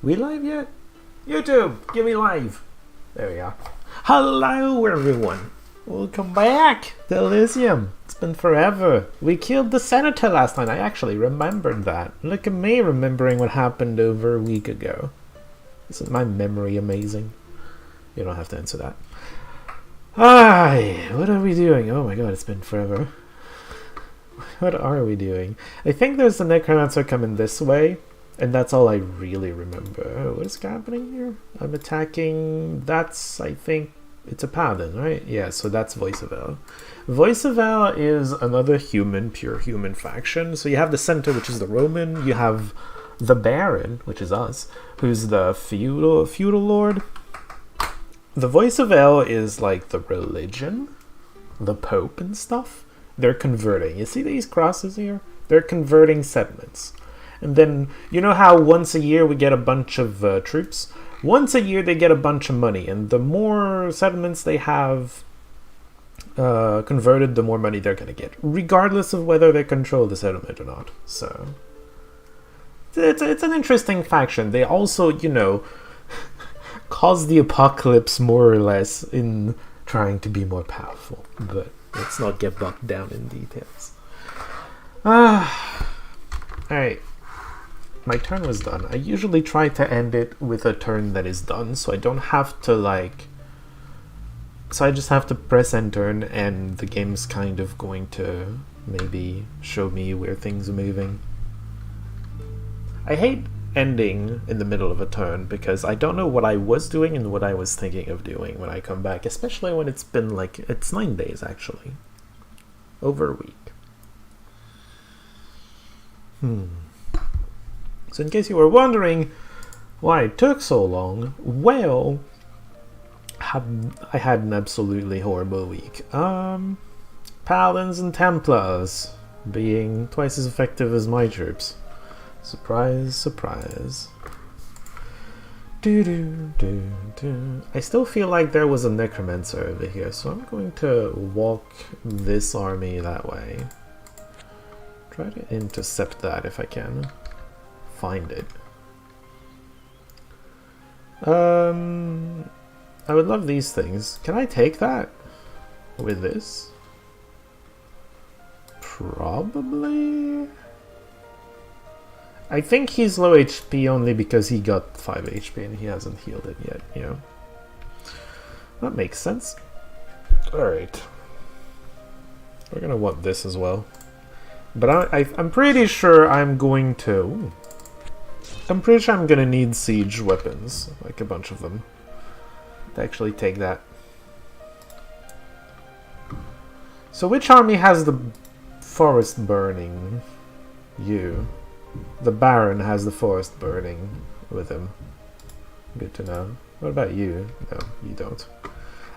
We live yet? YouTube, give me live. There we are. Hello, everyone. Welcome back to Elysium. It's been forever. We killed the senator last night. I actually remembered that. Look at me remembering what happened over a week ago. Isn't my memory amazing? You don't have to answer that. Hi, what are we doing? Oh my god, it's been forever. What are we doing? I think there's a necromancer coming this way, and that's all I really remember. Oh, what is happening here? I'm attacking... That's, I think... It's a paladin, right? Yeah, so that's Voice of El. Voice of El is another human, pure human faction. So you have the Center, which is the Roman. You have the Baron, which is us, who's the feudal lord. The Voice of El is like the religion, the Pope and stuff. They're converting. You see these crosses here? They're converting settlements. And then, you know how once a year we get a bunch of troops? Once a year they get a bunch of money, and the more settlements they have converted, the more money they're going to get, regardless of whether they control the settlement or not. So, it's an interesting faction. They also, you know, cause the apocalypse more or less in trying to be more powerful. But let's not get bogged down in details. Alright. My turn was done. I usually try to end it with a turn that is done, so I don't have to, like... So I just have to press enter, and the game's kind of going to maybe show me where things are moving. I hate ending in the middle of a turn, because I don't know what I was doing and what I was thinking of doing when I come back, especially when it's been, like, it's 9 days, actually. Over a week. So in case you were wondering why it took so long, well, I had an absolutely horrible week. Paladins and Templars being twice as effective as my troops. Surprise, surprise. I still feel like there was a necromancer over here, so I'm going to walk this army that way. Try to intercept that if I can. Find it. I would love these things. Can I take that with this? Probably. I think he's low HP only because he got 5 HP and he hasn't healed it yet, you know. That makes sense. Alright. We're gonna want this as well. But I'm pretty sure I'm going to... Ooh. I'm pretty sure I'm gonna need siege weapons, like a bunch of them, to actually take that. So which army has the forest burning? You. The Baron has the forest burning with him. Good to know. What about you? No, you don't.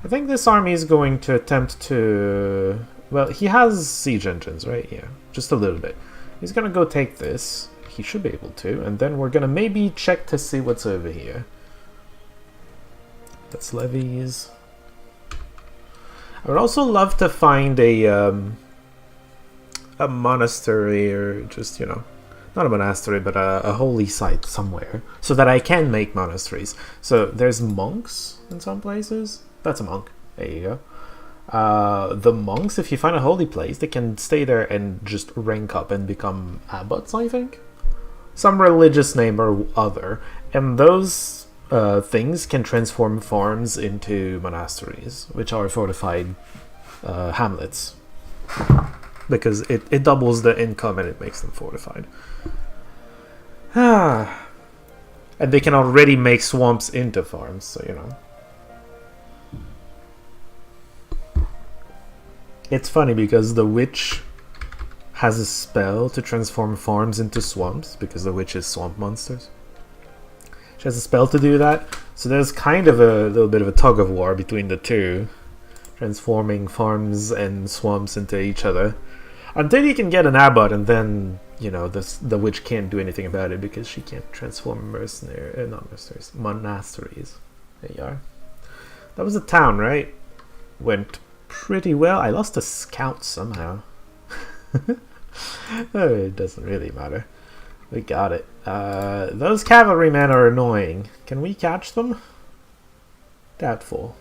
I think this army is going to attempt to... Well, he has siege engines, right? Yeah, just a little bit. He's gonna go take this. He should be able to, and then we're gonna maybe check to see what's over here. That's levies. I would also love to find a monastery, or just, you know, not a monastery, but a holy site somewhere, so that I can make monasteries. So there's monks in some places. That's a monk. There you go. The monks, if you find a holy place, they can stay there and just rank up and become abbots, I think. Some religious name or other. And those things can transform farms into monasteries, which are fortified hamlets. Because it doubles the income and it makes them fortified. And they can already make swamps into farms, so you know. It's funny because the witch has a spell to transform farms into swamps, because the witch is swamp monsters. She has a spell to do that, so there's kind of a little bit of a tug of war between the two, transforming farms and swamps into each other, until you can get an abbot, and then, you know, the witch can't do anything about it because she can't transform monasteries. There you are. That was a town, right? Went pretty well. I lost a scout somehow. It doesn't really matter. We got it. Those cavalrymen are annoying. Can we catch them? Doubtful.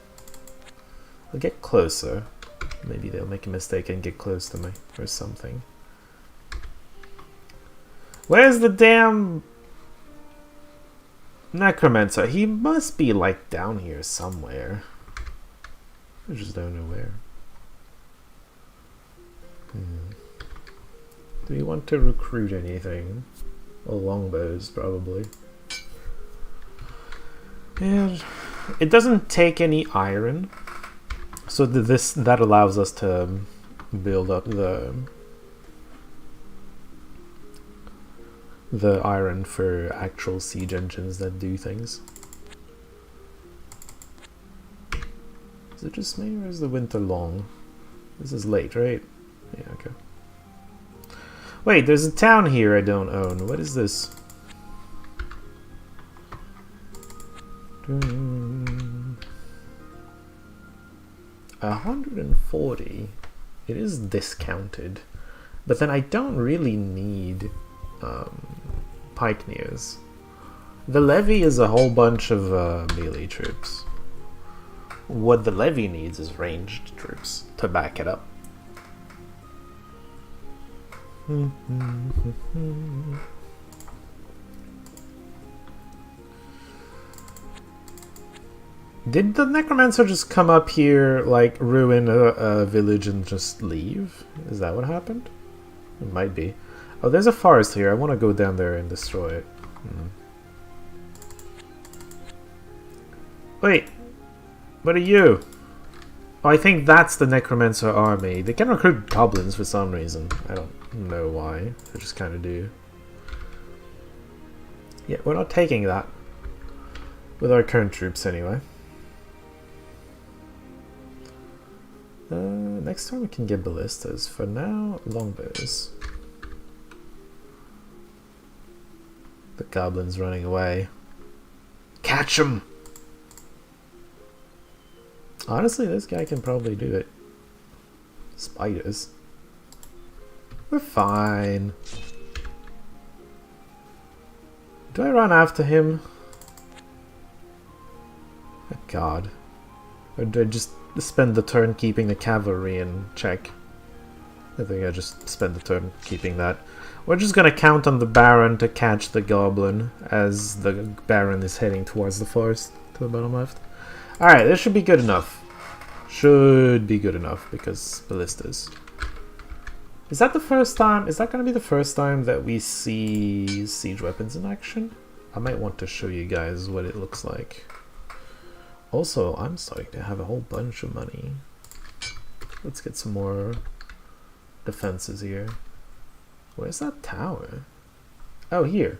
I'll get closer. Maybe they'll make a mistake and get close to me or something. Where's the damn necromancer? He must be like down here somewhere. I just don't know where. Do we want to recruit anything? Well, longbows, probably. And it doesn't take any iron, so that allows us to build up the iron for actual siege engines that do things. Is it just me, or is the winter long? This is late, right? Yeah, okay. Wait, there's a town here I don't own. What is this? 140. It is discounted. But then I don't really need pikeneers. The levy is a whole bunch of melee troops. What the levy needs is ranged troops to back it up. Did the necromancer just come up here, like, ruin a village and just leave? Is that what happened? It might be. Oh, there's a forest here. I want to go down there and destroy it. Wait. What are you? Oh, I think that's the necromancer army. They can recruit goblins for some reason. I don't know why. They just kind of do. Yeah, we're not taking that. With our current troops, anyway. Next time we can get ballistas. For now, longbows. The goblin's running away. Catch him! Honestly, this guy can probably do it. Spiders. We're fine. Do I run after him? Oh God. Or do I just spend the turn keeping the cavalry in check? I think I just spend the turn keeping that. We're just gonna count on the Baron to catch the goblin as the Baron is heading towards the forest to the bottom left. Alright, this should be good enough. Should be good enough because ballistas. Is that the first time? Is that gonna be the first time that we see siege weapons in action? I might want to show you guys what it looks like. Also, I'm starting to have a whole bunch of money. Let's get some more defenses here. Where's that tower? Oh, here.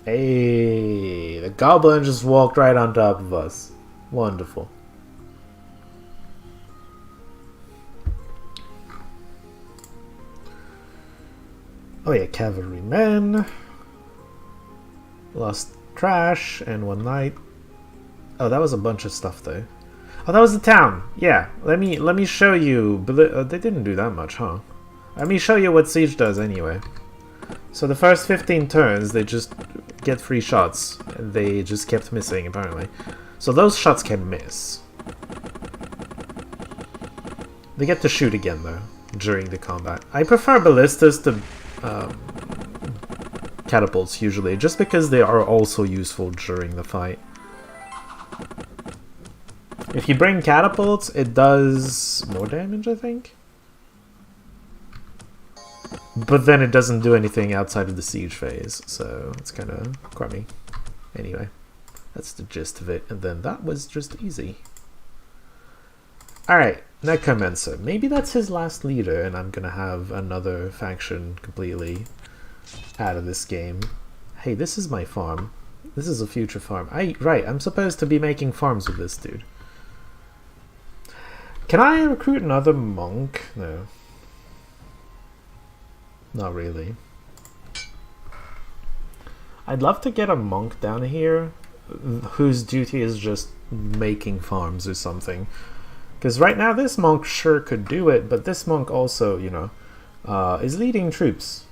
Hey, the goblin just walked right on top of us. Wonderful. Oh yeah, cavalrymen. Lost trash and one night. Oh, that was a bunch of stuff though. Oh, that was the town. Yeah, let me show you. They didn't do that much, huh? Let me show you what siege does anyway. So the first 15 turns, they just get free shots, and they just kept missing apparently. So those shots can miss. They get to shoot again though during the combat. I prefer ballistas to catapults usually, just because they are also useful during the fight. If you bring catapults, it does more damage, I think. But then it doesn't do anything outside of the siege phase, so it's kind of crummy. Anyway, that's the gist of it, and then that was just easy. Alright, Necromancer. Maybe that's his last leader, and I'm gonna have another faction completely out of this game. Hey, this is my farm. This is a future farm. Right, I'm supposed to be making farms with this dude. Can I recruit another monk? No. Not really. I'd love to get a monk down here whose duty is just making farms or something. Because right now this monk sure could do it, but this monk also, you know, is leading troops.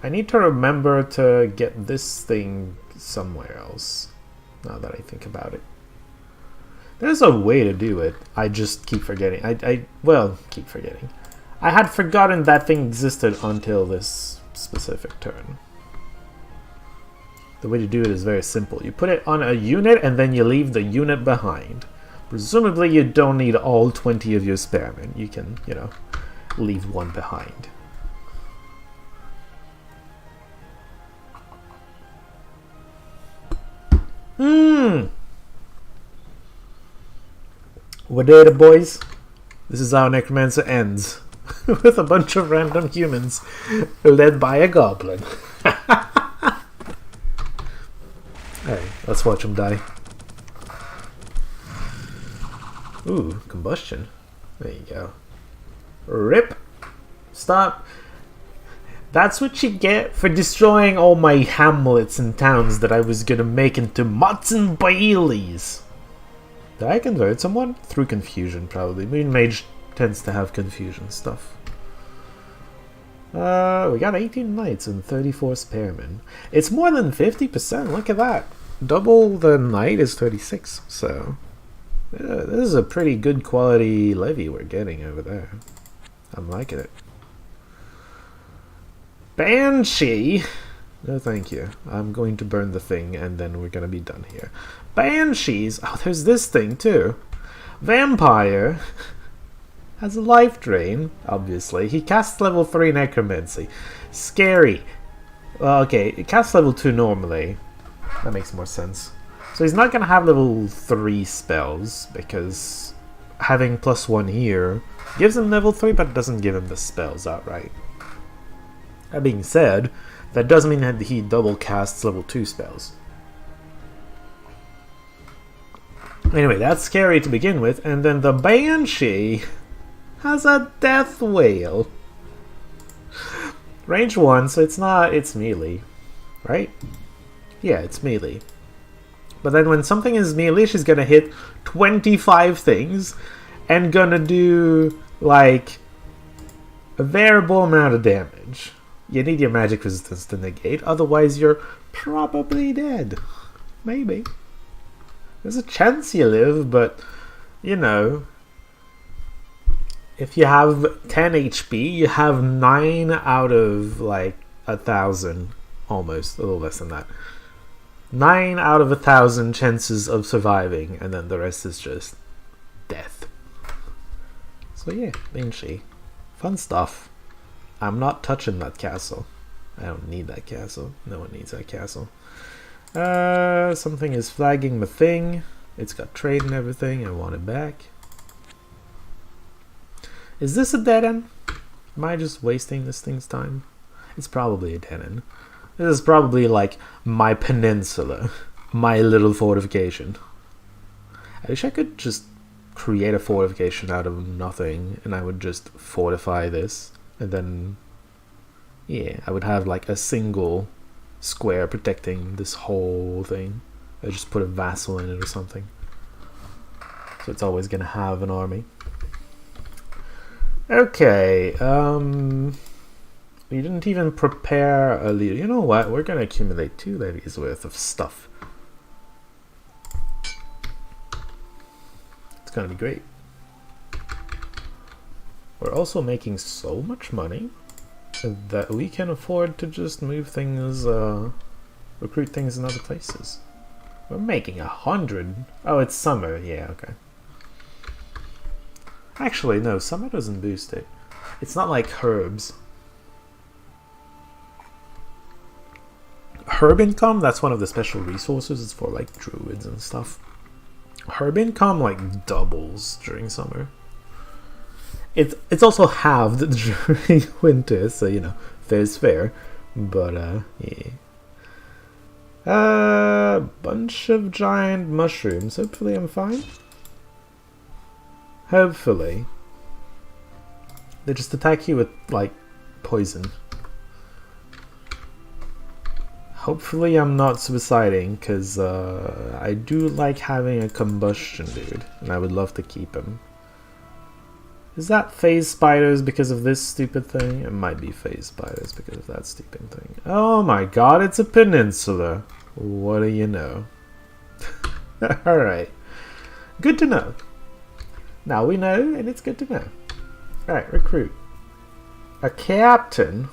I need to remember to get this thing somewhere else, now that I think about it. There's a way to do it, I just keep forgetting. Keep forgetting. I had forgotten that thing existed until this specific turn. The way to do it is very simple. You put it on a unit and then you leave the unit behind. Presumably you don't need all 20 of your spearmen. You can, you know, leave one behind. What data, boys? This is how Necromancer ends. With a bunch of random humans led by a goblin. Hey, let's watch him die. Ooh, combustion. There you go. Rip. Stop. That's what you get for destroying all my hamlets and towns that I was gonna make into mots and baileys. Did I convert someone? Through confusion, probably. Moon Mage tends to have confusion stuff. We got 18 knights and 34 spearmen. It's more than 50%, look at that. Double the knight is 36, so... yeah, this is a pretty good quality levy we're getting over there. I'm liking it. Banshee! No thank you. I'm going to burn the thing and then we're gonna be done here. Banshees! Oh, there's this thing too. Vampire has a life drain, obviously. He casts level 3 necromancy. Scary. Well, okay, it casts level 2 normally. That makes more sense. So he's not gonna have level 3 spells because having +1 here gives him level 3 but doesn't give him the spells outright. That being said, that doesn't mean that he double casts level 2 spells. Anyway, that's scary to begin with, and then the Banshee has a death wail. Range 1, so it's melee, right? Yeah, it's melee. But then when something is melee, she's gonna hit 25 things and gonna do, like, a variable amount of damage. You need your magic resistance to negate, otherwise you're probably dead. Maybe. There's a chance you live, but, you know, if you have 10 HP, you have 9 out of, like, 1,000, almost, a little less than that. 9 out of 1,000 chances of surviving, and then the rest is just death. So yeah, Banshee. Fun stuff. I'm not touching that castle. I don't need that castle. No one needs that castle. Something is flagging the thing. It's got trade and everything. I want it back. Is this a dead end? Am I just wasting this thing's time? It's probably a dead end. This is probably like my peninsula. My little fortification. I wish I could just create a fortification out of nothing and I would just fortify this. And then, yeah, I would have like a single square protecting this whole thing. I just put a vassal in it or something. So it's always gonna have an army. Okay, we didn't even prepare a leader. You know what? We're gonna accumulate 2 levies worth of stuff. It's gonna be great. We're also making so much money that we can afford to just move things, recruit things in other places. We're making 100. Oh, it's summer. Yeah, okay. Actually, no, summer doesn't boost it. It's not like herbs. Herb income, that's one of the special resources. It's for like druids and stuff. Herb income like doubles during summer. It's also halved during winter, so you know, fair's fair. But yeah. Bunch of giant mushrooms. Hopefully I'm fine. Hopefully. They just attack you with like poison. Hopefully I'm not suiciding, because I do like having a combustion dude, and I would love to keep him. Is that phase spiders because of this stupid thing? It might be phase spiders because of that stupid thing. Oh my god, it's a peninsula. What do you know? Alright. Good to know. Now we know, and it's good to know. Alright, recruit. A captain?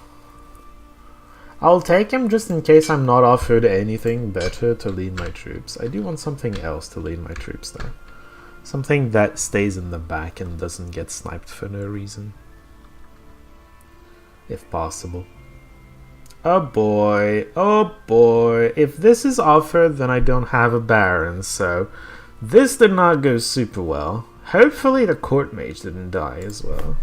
I'll take him just in case I'm not offered anything better to lead my troops. I do want something else to lead my troops though. Something that stays in the back and doesn't get sniped for no reason. If possible. Oh boy, oh boy. If this is offered, then I don't have a baron, so this did not go super well. Hopefully the court mage didn't die as well.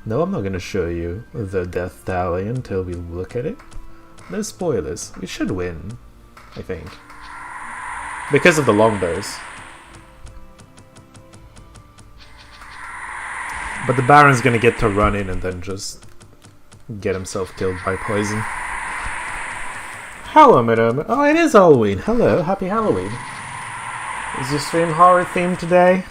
No, I'm not going to show you the death tally until we look at it. No spoilers. We should win, I think. Because of the longbows. But the Baron's going to get to run in and then just get himself killed by poison. Hello, madam. Oh, it is Halloween. Hello, happy Halloween. Is your stream horror themed today?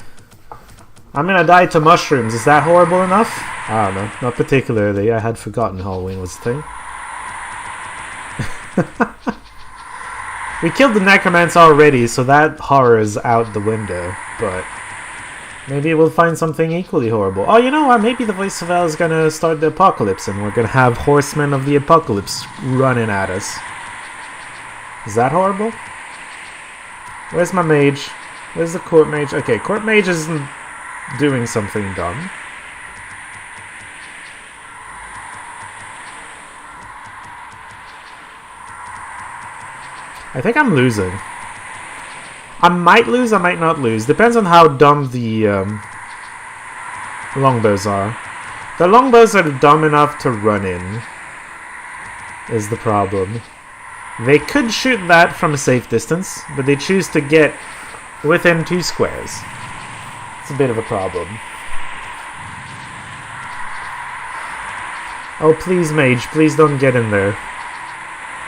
I'm gonna die to mushrooms. Is that horrible enough? I don't know. Not particularly. I had forgotten Halloween was a thing. We killed the necromancer already, so that horror is out the window. But maybe we'll find something equally horrible. Oh, you know what? Maybe the voice of El is gonna start the apocalypse, and we're gonna have horsemen of the apocalypse running at us. Is that horrible? Where's my mage? Where's the court mage? Okay, court mage isn't doing something dumb. I think I'm losing. I might lose, I might not lose. Depends on how dumb the longbows are. The longbows are dumb enough to run in, is the problem. They could shoot that from a safe distance, but they choose to get within 2 squares. It's a bit of a problem. Oh, please, mage, please don't get in there.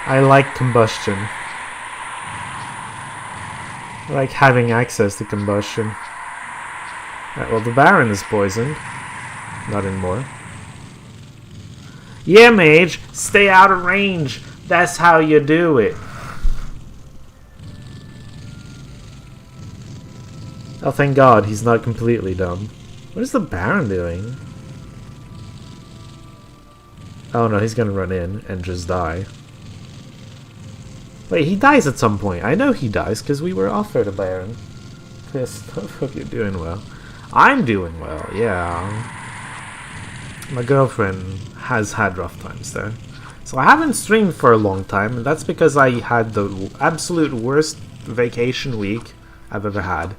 I like combustion. I like having access to combustion. Right, well, the Baron is poisoned. Not anymore. Yeah, mage, stay out of range. That's how you do it. Oh, thank God, he's not completely dumb. What is the Baron doing? Oh no, he's gonna run in and just die. Wait, he dies at some point. I know he dies because we were offered a Baron. Yes, I hope you're doing well. I'm doing well, yeah. My girlfriend has had rough times though. So I haven't streamed for a long time, and that's because I had the absolute worst vacation week I've ever had.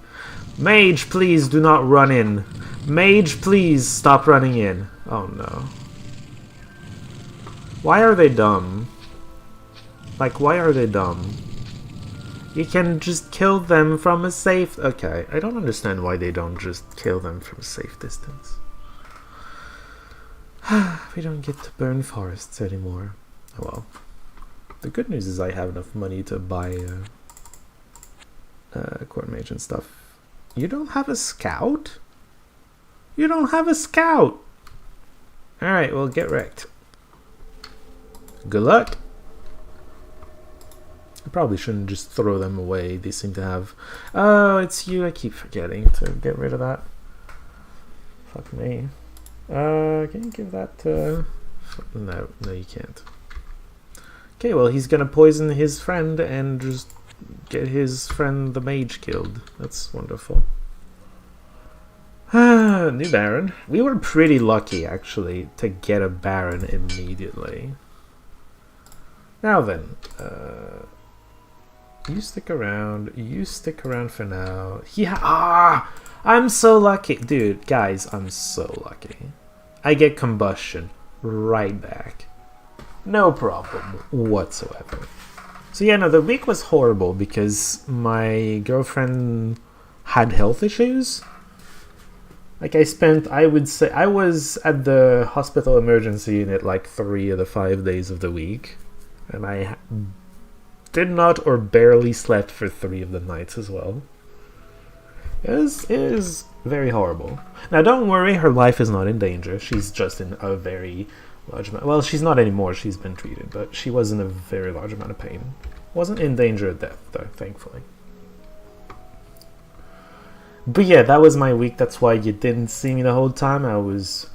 Mage, please do not run in. Mage, please stop running in. Oh no. Why are they dumb? Like, why are they dumb? You can just kill them from a safe... Okay, I don't understand why they don't just kill them from a safe distance. We don't get to burn forests anymore. Oh well. The good news is I have enough money to buy court mage and stuff. You don't have a scout? You don't have a scout! Alright, well, get wrecked. Good luck. I probably shouldn't just throw them away. They seem to have... Oh, it's you. I keep forgetting to get rid of that. Fuck me. Can you give that to... No, you can't. Okay, well, he's gonna poison his friend and just get his friend the mage killed. That's wonderful. New Baron. We were pretty lucky, actually, to get a Baron immediately. Now then, you stick around. You stick around for now. I'm so lucky. Dude, guys, I'm so lucky. I get combustion right back. No problem whatsoever. So yeah, no, the week was horrible because my girlfriend had health issues. Like I would say, I was at the hospital emergency unit like 3 of the 5 days of the week. And I did not or barely slept for 3 of the nights as well. It is very horrible. Now, don't worry, her life is not in danger. She's just in a very large amount. Well, she's not anymore. She's been treated, but she was in a very large amount of pain. Wasn't in danger of death, though, thankfully. But yeah, that was my week. That's why you didn't see me the whole time. I was...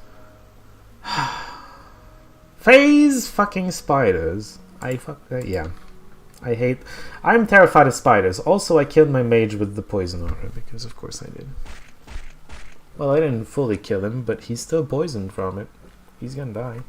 Phase fucking spiders. Yeah. I'm terrified of spiders. Also, I killed my mage with the poison aura, because of course I did. Well, I didn't fully kill him, but he's still poisoned from it. He's gonna die.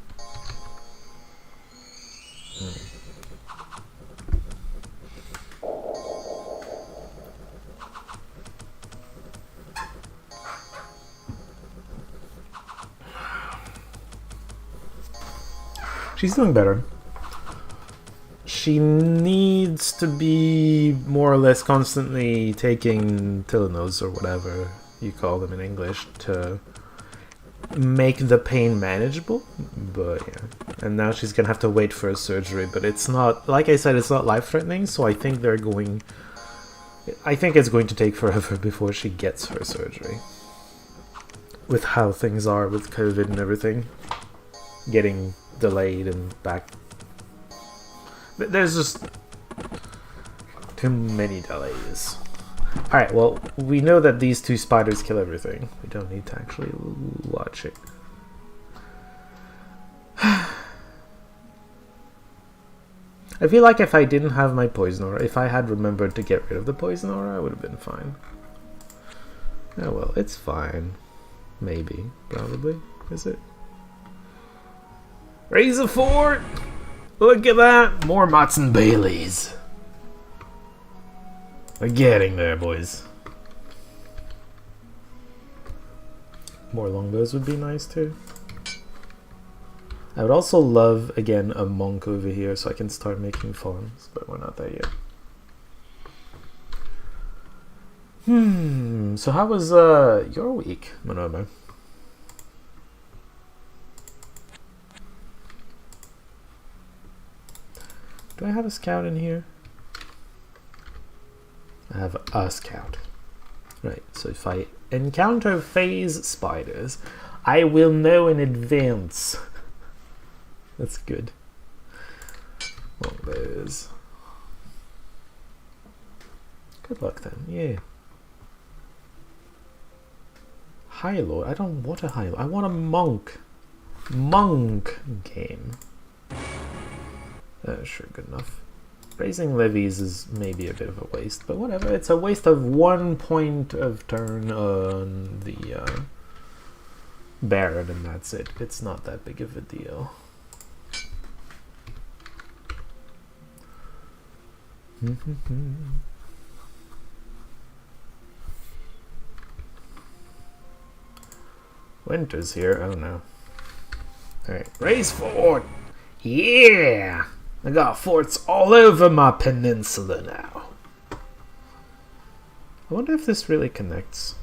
She's doing better. She needs to be more or less constantly taking Tylenols or whatever you call them in English to make the pain manageable. But yeah, and now she's gonna have to wait for a surgery. But it's not, like I said, it's not life-threatening. So I think it's going to take forever before she gets her surgery. With how things are with COVID and everything, getting delayed and back. There's just too many delays. Alright, well, we know that these two spiders kill everything. We don't need to actually watch it. I feel like if I didn't have my poison aura, if I had remembered to get rid of the poison aura, I would have been fine. Oh well, it's fine. Maybe. Probably. Is it? Raise a fort! Look at that! More Mott's and Baileys. We're getting there, boys. More longbows would be nice too. I would also love, again, a monk over here so I can start making farms, but we're not there yet. So how was your week, Monomo? Do I have a scout in here? I have a scout. Right, so if I encounter phase spiders, I will know in advance. That's good. Well, there's... Good luck then, yeah. High Lord? I don't want a High Lord. I want a monk. Monk game. Sure, good enough. Raising levies is maybe a bit of a waste, but whatever. It's a waste of 1 point of turn on the Baron, and that's it. It's not that big of a deal. Winter's here. Oh no. Alright, raise fort! Yeah! I got forts all over my peninsula now. I wonder if this really connects.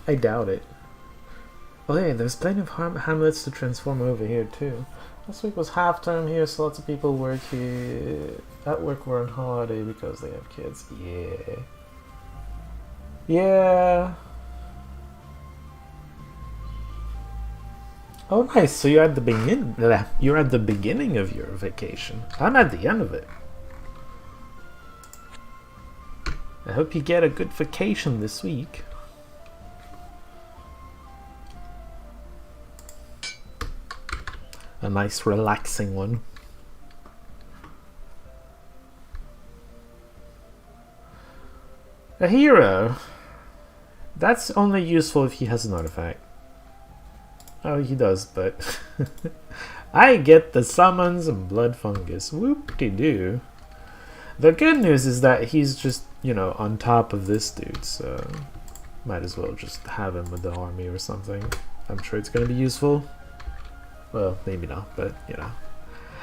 I doubt it. Oh hey, there's plenty of hamlets to transform over here too. Last week was half term here, so lots of people work here. At work were on holiday because they have kids. Yeah. Yeah. Oh nice, so you're at the beginning of your vacation. I'm at the end of it. I hope you get a good vacation this week. A nice relaxing one. A hero. That's only useful if he has an artifact. Oh, he does, but I get the summons and blood fungus. Whoop-de-doo. The good news is that he's just, you know, on top of this dude, so might as well just have him with the army or something. I'm sure it's going to be useful. Well, maybe not, but, you know.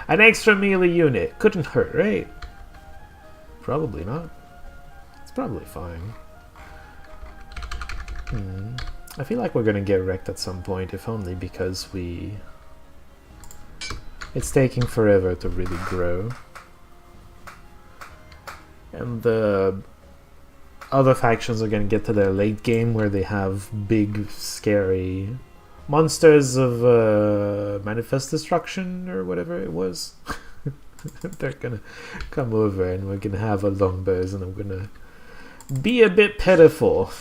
An extra melee unit. Couldn't hurt, right? Probably not. It's probably fine. I feel like we're gonna get wrecked at some point, if only because it's taking forever to really grow. And the other factions are going to get to their late game where they have big, scary monsters of manifest destruction or whatever it was. They're going to come over and we're going to have a longbows and I'm going to be a bit pitiful.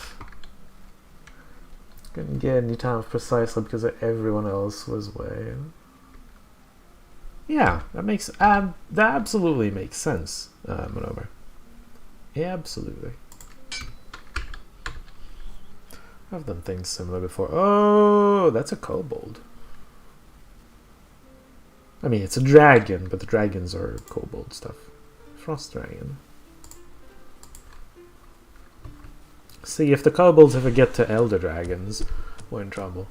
Couldn't get any time precisely because everyone else was way. Yeah, that absolutely makes sense, Monomer. Absolutely. I've done things similar before. Oh, that's a kobold. I mean, it's a dragon, but the dragons are kobold stuff. Frost dragon. See, if the kobolds ever get to elder dragons, we're in trouble.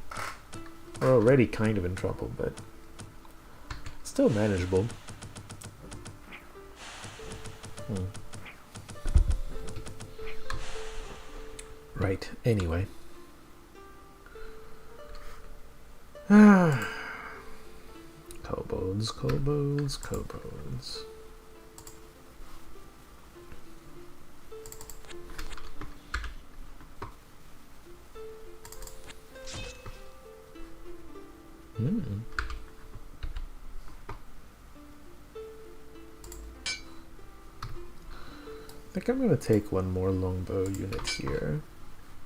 We're already kind of in trouble, but still manageable. Right, anyway. Kobolds, kobolds, kobolds. I think I'm going to take one more longbow unit here.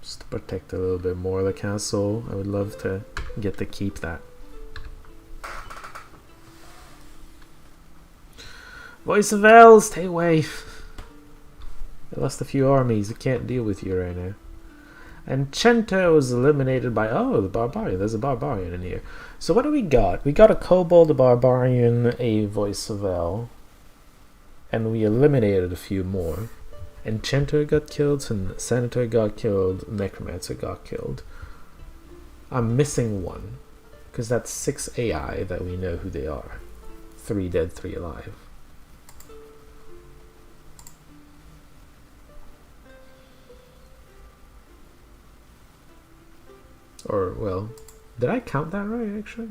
Just to protect a little bit more of the castle. I would love to get to keep that. Voice of El, stay away. I lost a few armies. I can't deal with you right now. And Chento was eliminated by... Oh, the barbarian. There's a barbarian in here. So what do we got? We got a kobold, a barbarian, a voice of El. And we eliminated a few more. Enchanter got killed, and Senator got killed, Necromancer got killed. I'm missing one. Because that's 6 AI that we know who they are. 3 dead, 3 alive. Or, well, did I count that right, actually?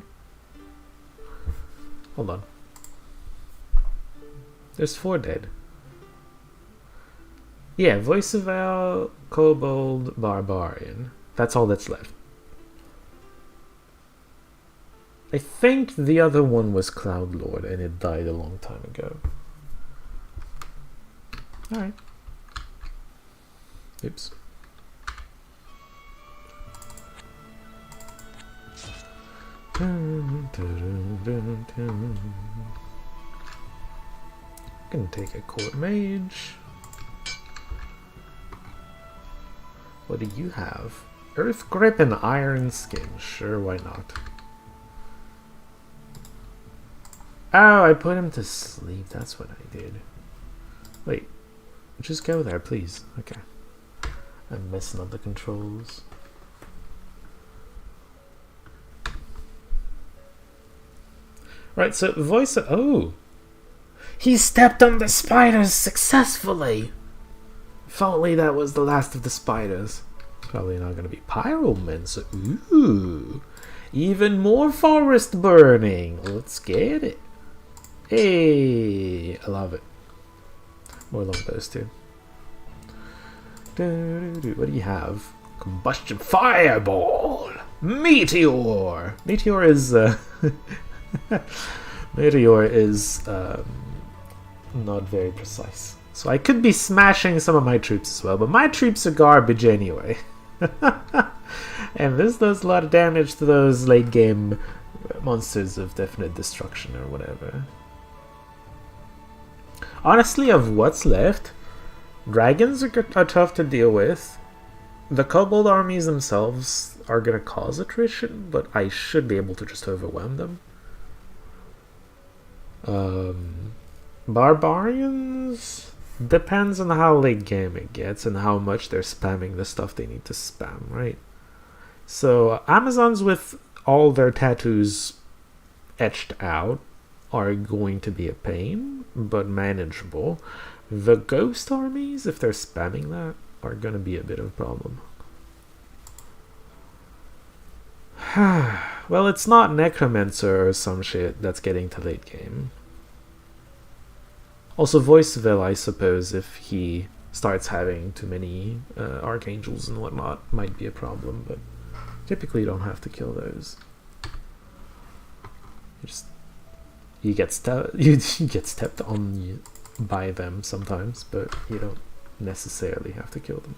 Hold on. There's 4 dead. Yeah, Voice of El, Kobold, Barbarian. That's all that's left. I think the other one was Cloud Lord, and it died a long time ago. Alright. Oops. Gonna take a court mage. What do you have? Earth grip and iron skin. Sure, why not? Oh, I put him to sleep. That's what I did. Wait, just go there, please. Okay. I'm messing up the controls. Right, so voice... Oh! He stepped on the spiders successfully! If only that was the last of the spiders. Probably not going to be pyromancer. Ooh! Even more forest burning! Let's get it! Hey! I love it. More longbows too. What do you have? Combustion fireball! Meteor! Meteor is... Meteor is not very precise. So I could be smashing some of my troops as well, but my troops are garbage anyway. And this does a lot of damage to those late game monsters of definite destruction or whatever. Honestly, of what's left, dragons are tough to deal with. The kobold armies themselves are going to cause attrition, but I should be able to just overwhelm them. Barbarians depends on how late game it gets and how much they're spamming the stuff they need to spam, right? So Amazons with all their tattoos etched out are going to be a pain, but manageable. The ghost armies, if they're spamming that, are going to be a bit of a problem. Well, it's not Necromancer or some shit that's getting to late game. Also, Voice of El, I suppose, if he starts having too many archangels and whatnot, might be a problem, but typically you don't have to kill those. You get stepped on by them sometimes, but you don't necessarily have to kill them.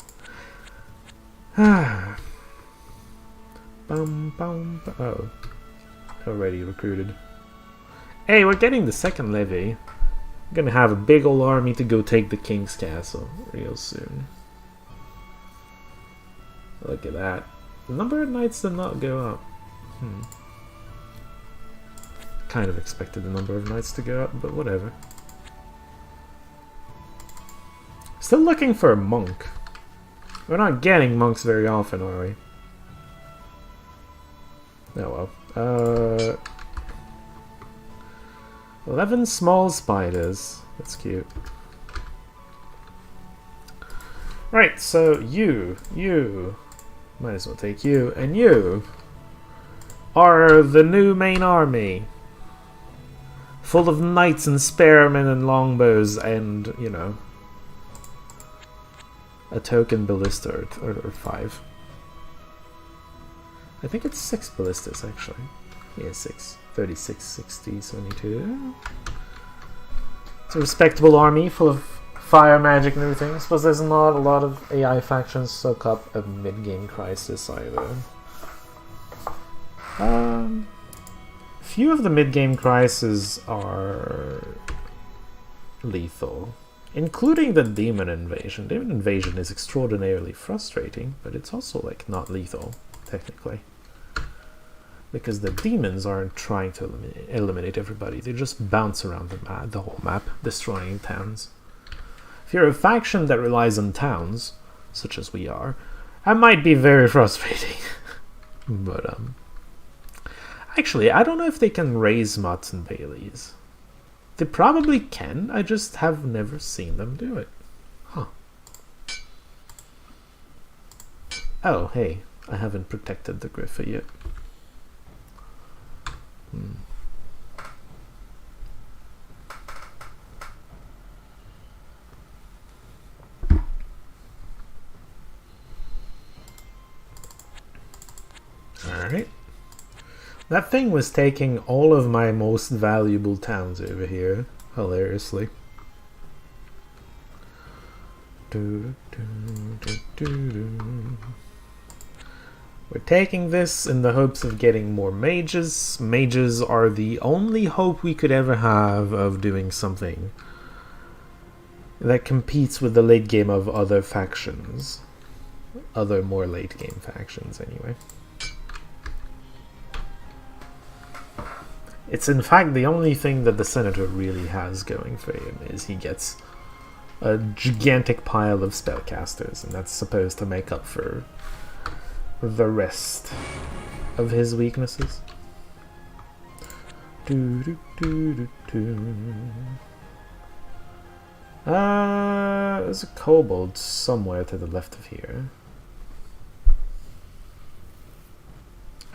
Oh, already recruited. Hey, we're getting the second levy. I'm gonna have a big old army to go take the king's castle real soon. Look at that. The number of knights did not go up. Kind of expected the number of knights to go up, but whatever. Still looking for a monk. We're not getting monks very often, are we? Oh well. 11 small spiders. That's cute. Right, so you, might as well take you, and you are the new main army. Full of knights and spearmen and longbows and, you know, a token ballista or 5. I think it's 6 ballistas actually. Yeah, 6. 36, 60, 72. It's a respectable army full of fire magic and everything. I suppose there's not a lot of AI factions soak up a mid-game crisis either. Few of the mid-game crises are lethal, including the demon invasion. Demon invasion is extraordinarily frustrating, but it's also like not lethal, technically. Because the demons aren't trying to eliminate everybody, they just bounce around the whole map, destroying towns. If you're a faction that relies on towns, such as we are, that might be very frustrating. But, actually, I don't know if they can raise Mutts and Baileys. They probably can, I just have never seen them do it. Huh. Oh, hey, I haven't protected the Griffa yet. Alright. That thing was taking all of my most valuable towns over here, hilariously. We're taking this in the hopes of getting more mages. Mages are the only hope we could ever have of doing something that competes with the late game of other factions. Other more late game factions, anyway. It's in fact the only thing that the Senator really has going for him is he gets a gigantic pile of spellcasters, and that's supposed to make up for the rest of his weaknesses. There's a kobold somewhere to the left of here.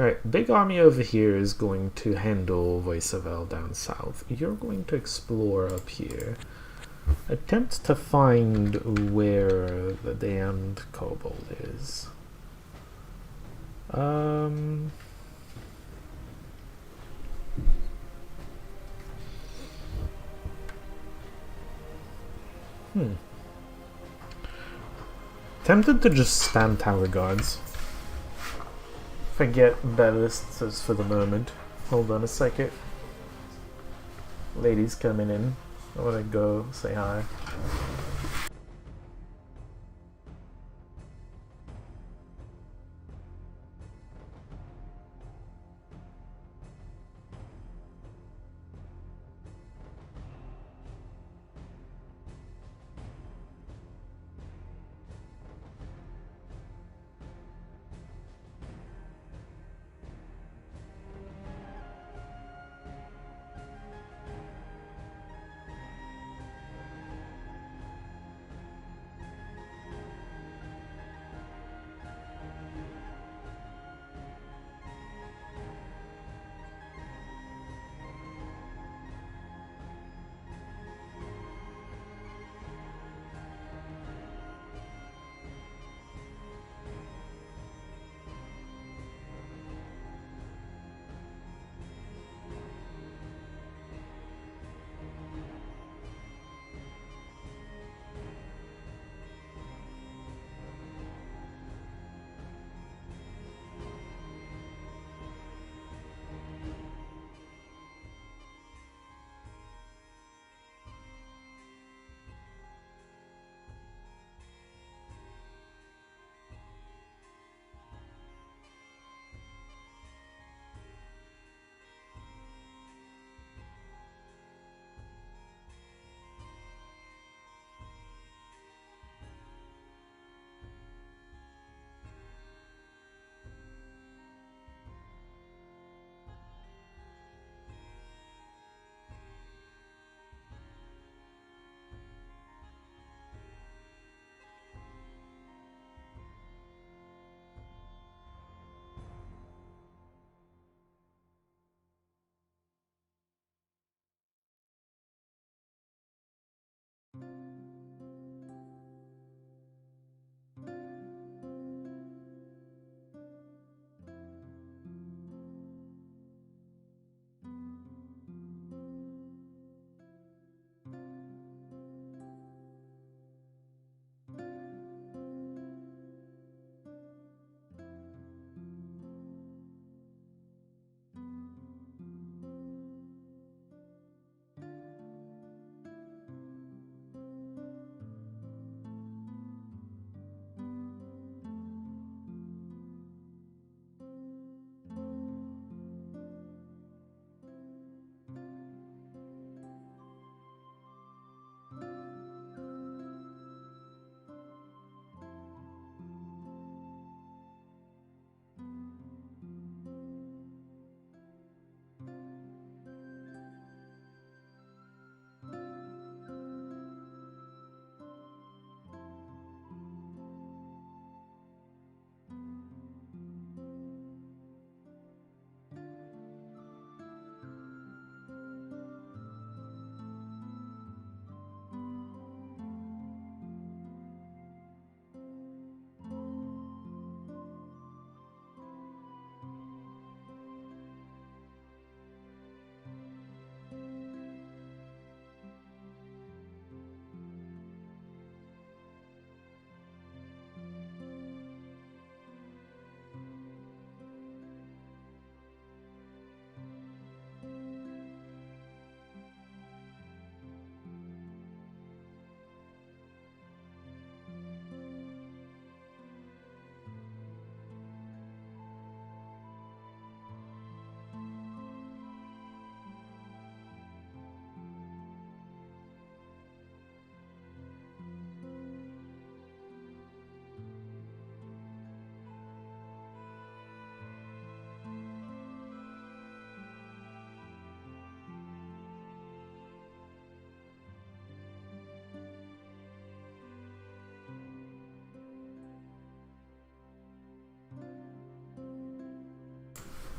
Alright, big army over here is going to handle Voice of El down south. You're going to explore up here. Attempt to find where the damned kobold is. Tempted to just spam tower guards. Forget ballistas for the moment. Hold on a second. Ladies coming in. I wanna go say hi.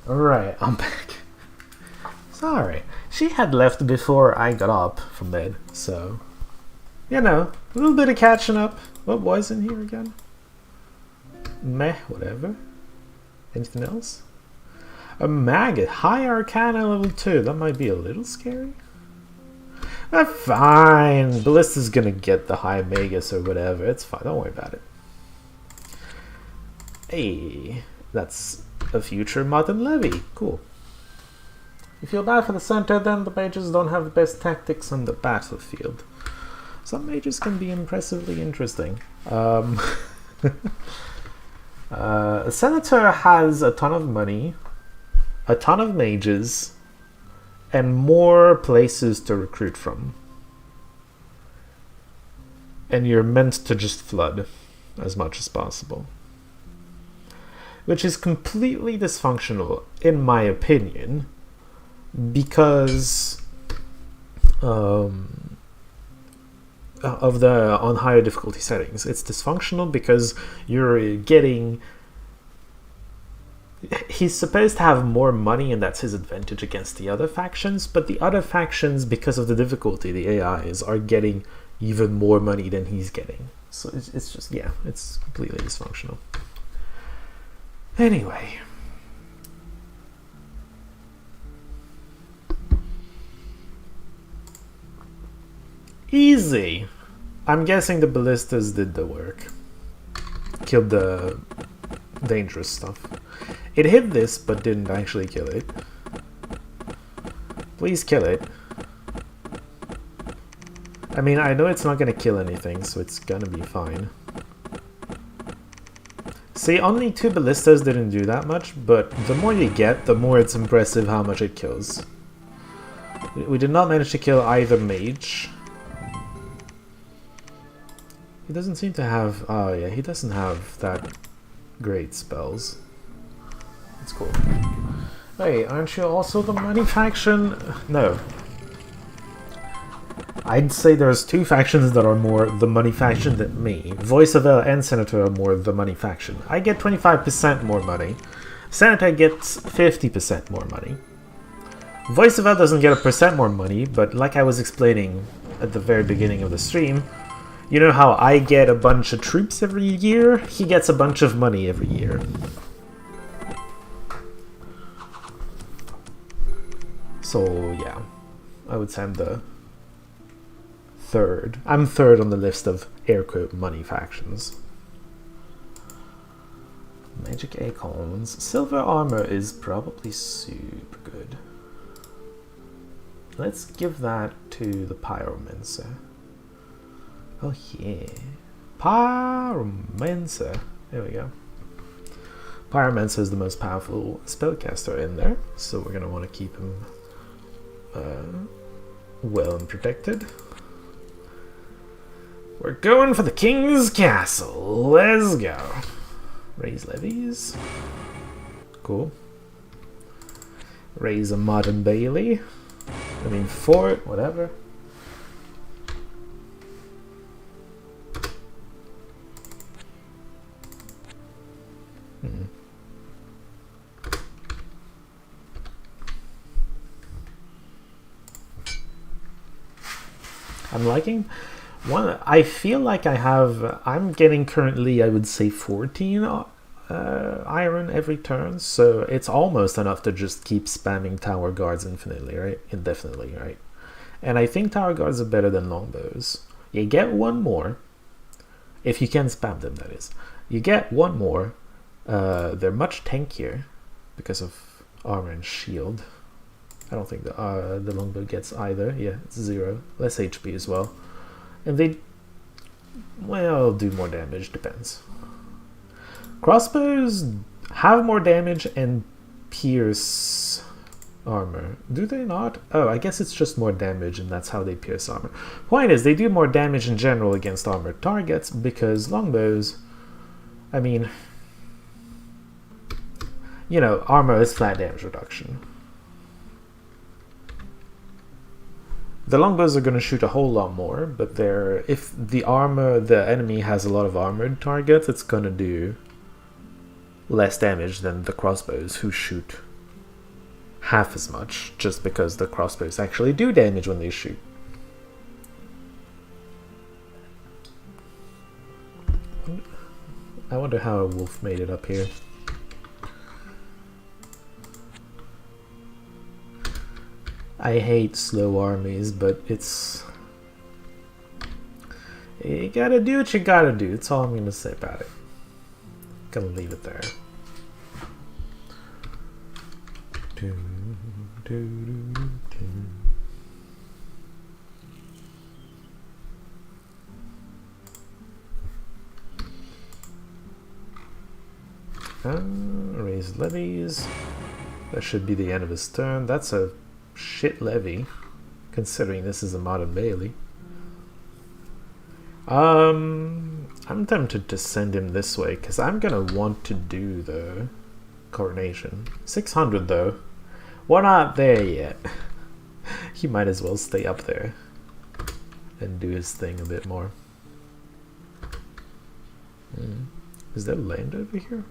Alright, I'm back. Sorry. She had left before I got up from bed, so... You know, a little bit of catching up. What was in here again? Meh, whatever. Anything else? A maggot. High Arcana level 2. That might be a little scary. Fine. Ballista's gonna get the high Magus or whatever. It's fine. Don't worry about it. Hey, that's a future modern levy. Cool. You feel bad for the center, then the mages don't have the best tactics on the battlefield. Some mages can be impressively interesting. A senator has a ton of money, a ton of mages, and more places to recruit from. And you're meant to just flood as much as possible. Which is completely dysfunctional, in my opinion, because of the on higher difficulty settings. It's dysfunctional because you're getting... He's supposed to have more money, and that's his advantage against the other factions, but the other factions, because of the difficulty, the AIs, are getting even more money than he's getting. So it's just, yeah, it's completely dysfunctional. Anyway. Easy. I'm guessing the ballistas did the work. Killed the dangerous stuff. It hit this, but didn't actually kill it. Please kill it. I mean, I know it's not gonna kill anything, so it's gonna be fine. See, only 2 ballistas didn't do that much, but the more you get, the more it's impressive how much it kills. We did not manage to kill either mage. He doesn't seem to have... Oh yeah, he doesn't have that great spells. That's cool. Hey, aren't you also the money faction? No. I'd say there's 2 factions that are more the money faction than me. Voice of El and Senator are more the money faction. I get 25% more money. Senator gets 50% more money. Voice of El doesn't get 1% more money, but like I was explaining at the very beginning of the stream, you know how I get a bunch of troops every year? He gets a bunch of money every year. So, yeah. I would say I'm the third. I'm third on the list of air quote money factions. Magic acorns. Silver armor is probably super good. Let's give that to the pyromancer. Oh yeah. Pyromancer. There we go. Pyromancer is the most powerful spellcaster in there, so we're going to want to keep him well and protected. We're going for the King's Castle. Let's go. Raise levies. Cool. Raise a modern Bailey. I mean fort, whatever. I'm liking one. I feel like I'm getting currently, I would say 14 iron every turn, so it's almost enough to just keep spamming tower guards infinitely, right? Indefinitely, right? And I think tower guards are better than longbows. You get one more, if you can spam them, that is. You get one more. They're much tankier because of armor and shield. I don't think the longbow gets either. Yeah, it's 0. Less HP as well. And they, well, do more damage, depends. Crossbows have more damage and pierce armor. Do they not? Oh, I guess it's just more damage and that's how they pierce armor. Point is, they do more damage in general against armored targets because longbows, I mean, you know, armor is flat damage reduction. The longbows are going to shoot a whole lot more, but if the enemy has a lot of armored targets, it's going to do less damage than the crossbows who shoot half as much, just because the crossbows actually do damage when they shoot. I wonder how a wolf made it up here. I hate slow armies, but it's... You gotta do what you gotta do. That's all I'm gonna say about it. Gonna leave it there. Raise levies. That should be the end of his turn. That's a shit levy, considering this is a modern Bailey. I'm tempted to send him this way, because I'm gonna want to do the coronation. 600 though. We're not there yet. He might as well stay up there and do his thing a bit more. Is there land over here?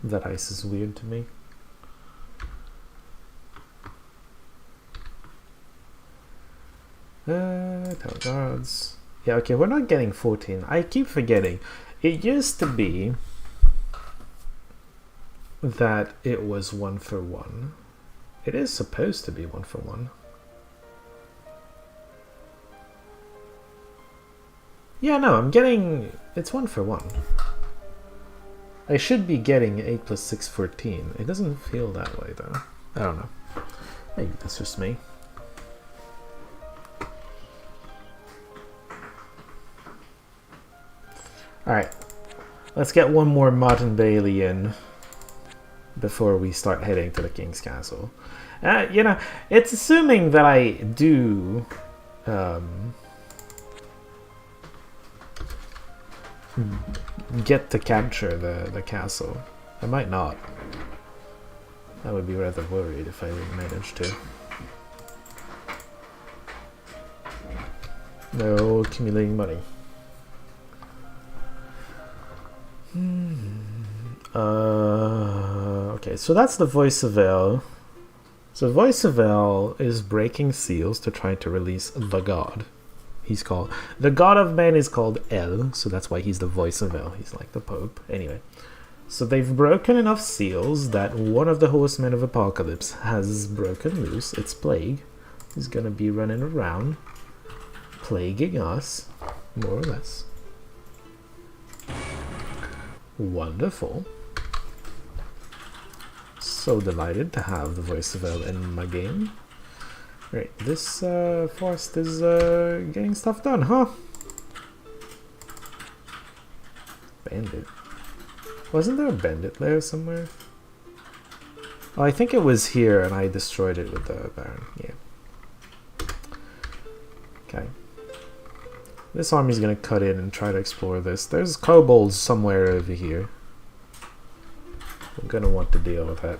That ice is weird to me. Tower guards. Yeah, okay, we're not getting 14. I keep forgetting. It used to be that it was 1-for-1. It is supposed to be 1-for-1. Yeah, no, I'm getting... It's 1-for-1. I should be getting 8 plus 6, 14. It doesn't feel that way, though. I don't know. Maybe that's just me. Alright. Let's get one more Martin Bailey in before we start heading to the King's Castle. You know, it's assuming that I do... get to capture the castle. I might not. I would be rather worried if I didn't manage to. No accumulating money. Okay, so that's the Voice of El. So Voice of El is breaking seals to try to release the god. He's called... The god of men is called El, so that's why he's the Voice of El. He's like the Pope. Anyway. So they've broken enough seals that one of the horsemen of Apocalypse has broken loose. It's Plague. He's gonna be running around, plaguing us, more or less. Wonderful. So delighted to have the Voice of El in my game. Right, this forest is getting stuff done, huh? Bandit. Wasn't there a bandit there somewhere? Oh, I think it was here and I destroyed it with the Baron. Yeah. Okay. This army's gonna cut in and try to explore this. There's kobolds somewhere over here. I'm gonna want to deal with that.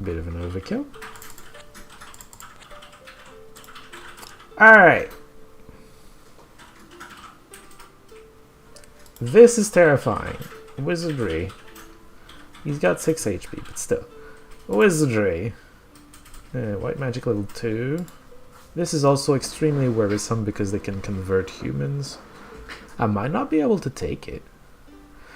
Bit of an overkill. Alright. This is terrifying. Wizardry. He's got 6 HP, but still. Wizardry. White magic level 2. This is also extremely worrisome because they can convert humans. I might not be able to take it.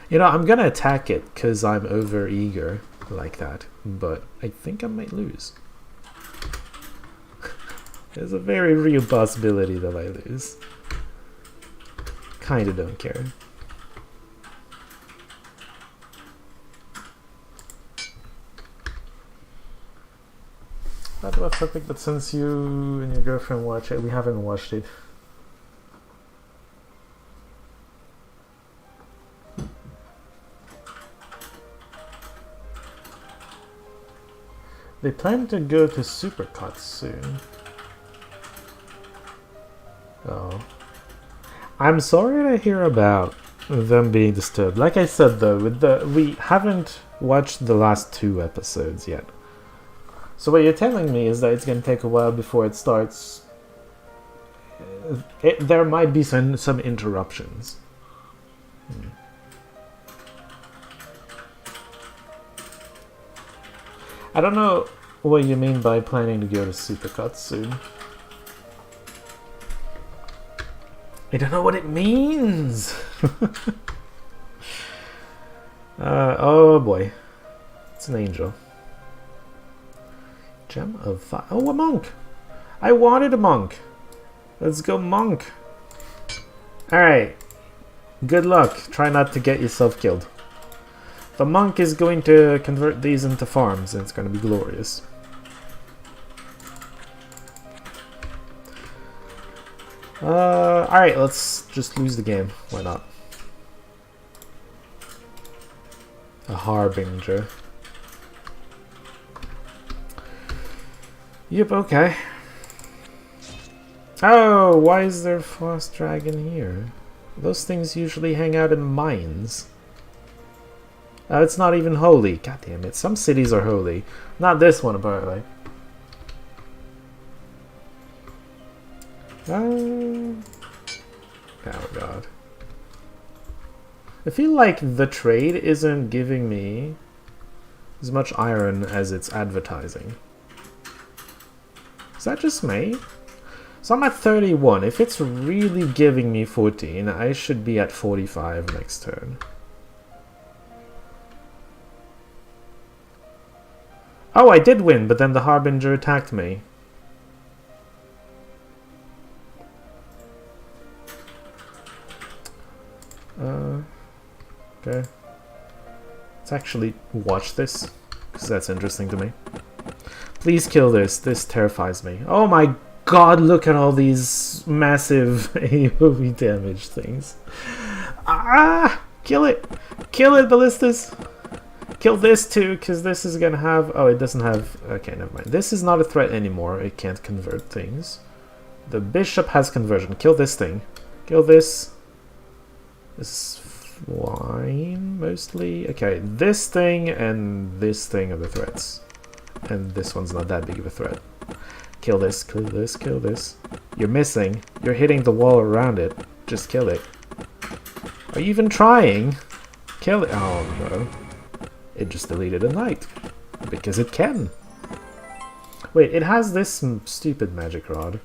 You know, I'm gonna attack it because I'm over eager like that, but I think I might lose. There's a very real possibility that I lose. Kinda don't care. That was topic, but since you and your girlfriend watch it, we haven't watched it. They plan to go to Supercut soon. Oh. I'm sorry to hear about them being disturbed. Like I said though, we haven't watched the last 2 episodes yet. So what you're telling me is that it's going to take a while before it starts. There might be some interruptions. I don't know what you mean by planning to go to Supercuts soon. I don't know what it means! Oh boy. It's an angel. Gem of fire. Oh, a monk! I wanted a monk! Let's go monk! Alright. Good luck. Try not to get yourself killed. The monk is going to convert these into farms, and it's going to be glorious. Alright, let's just lose the game. Why not? A harbinger. Yep, okay. Oh, why is there a frost dragon here? Those things usually hang out in mines. It's not even holy. God damn it. Some cities are holy. Not this one, apparently. Oh god. I feel like the trade isn't giving me as much iron as it's advertising. Is that just me? So I'm at 31. If it's really giving me 14, I should be at 45 next turn. Oh, I did win, but then the Harbinger attacked me. Okay. Let's actually watch this, because that's interesting to me. Please kill this. This terrifies me. Oh my god, look at all these massive AoE damage things. Ah! Kill it! Kill it, Ballistas! Kill this too, because this is gonna have... Oh, it doesn't have... Okay, never mind. This is not a threat anymore. It can't convert things. The bishop has conversion. Kill this thing. Kill this. This is fine, mostly. Okay, this thing and this thing are the threats. And this one's not that big of a threat. Kill this, kill this, kill this. You're missing. You're hitting the wall around it. Just kill it. Are you even trying? Kill it. Oh no. It just deleted a knight. Because it can. Wait, it has this stupid magic rod.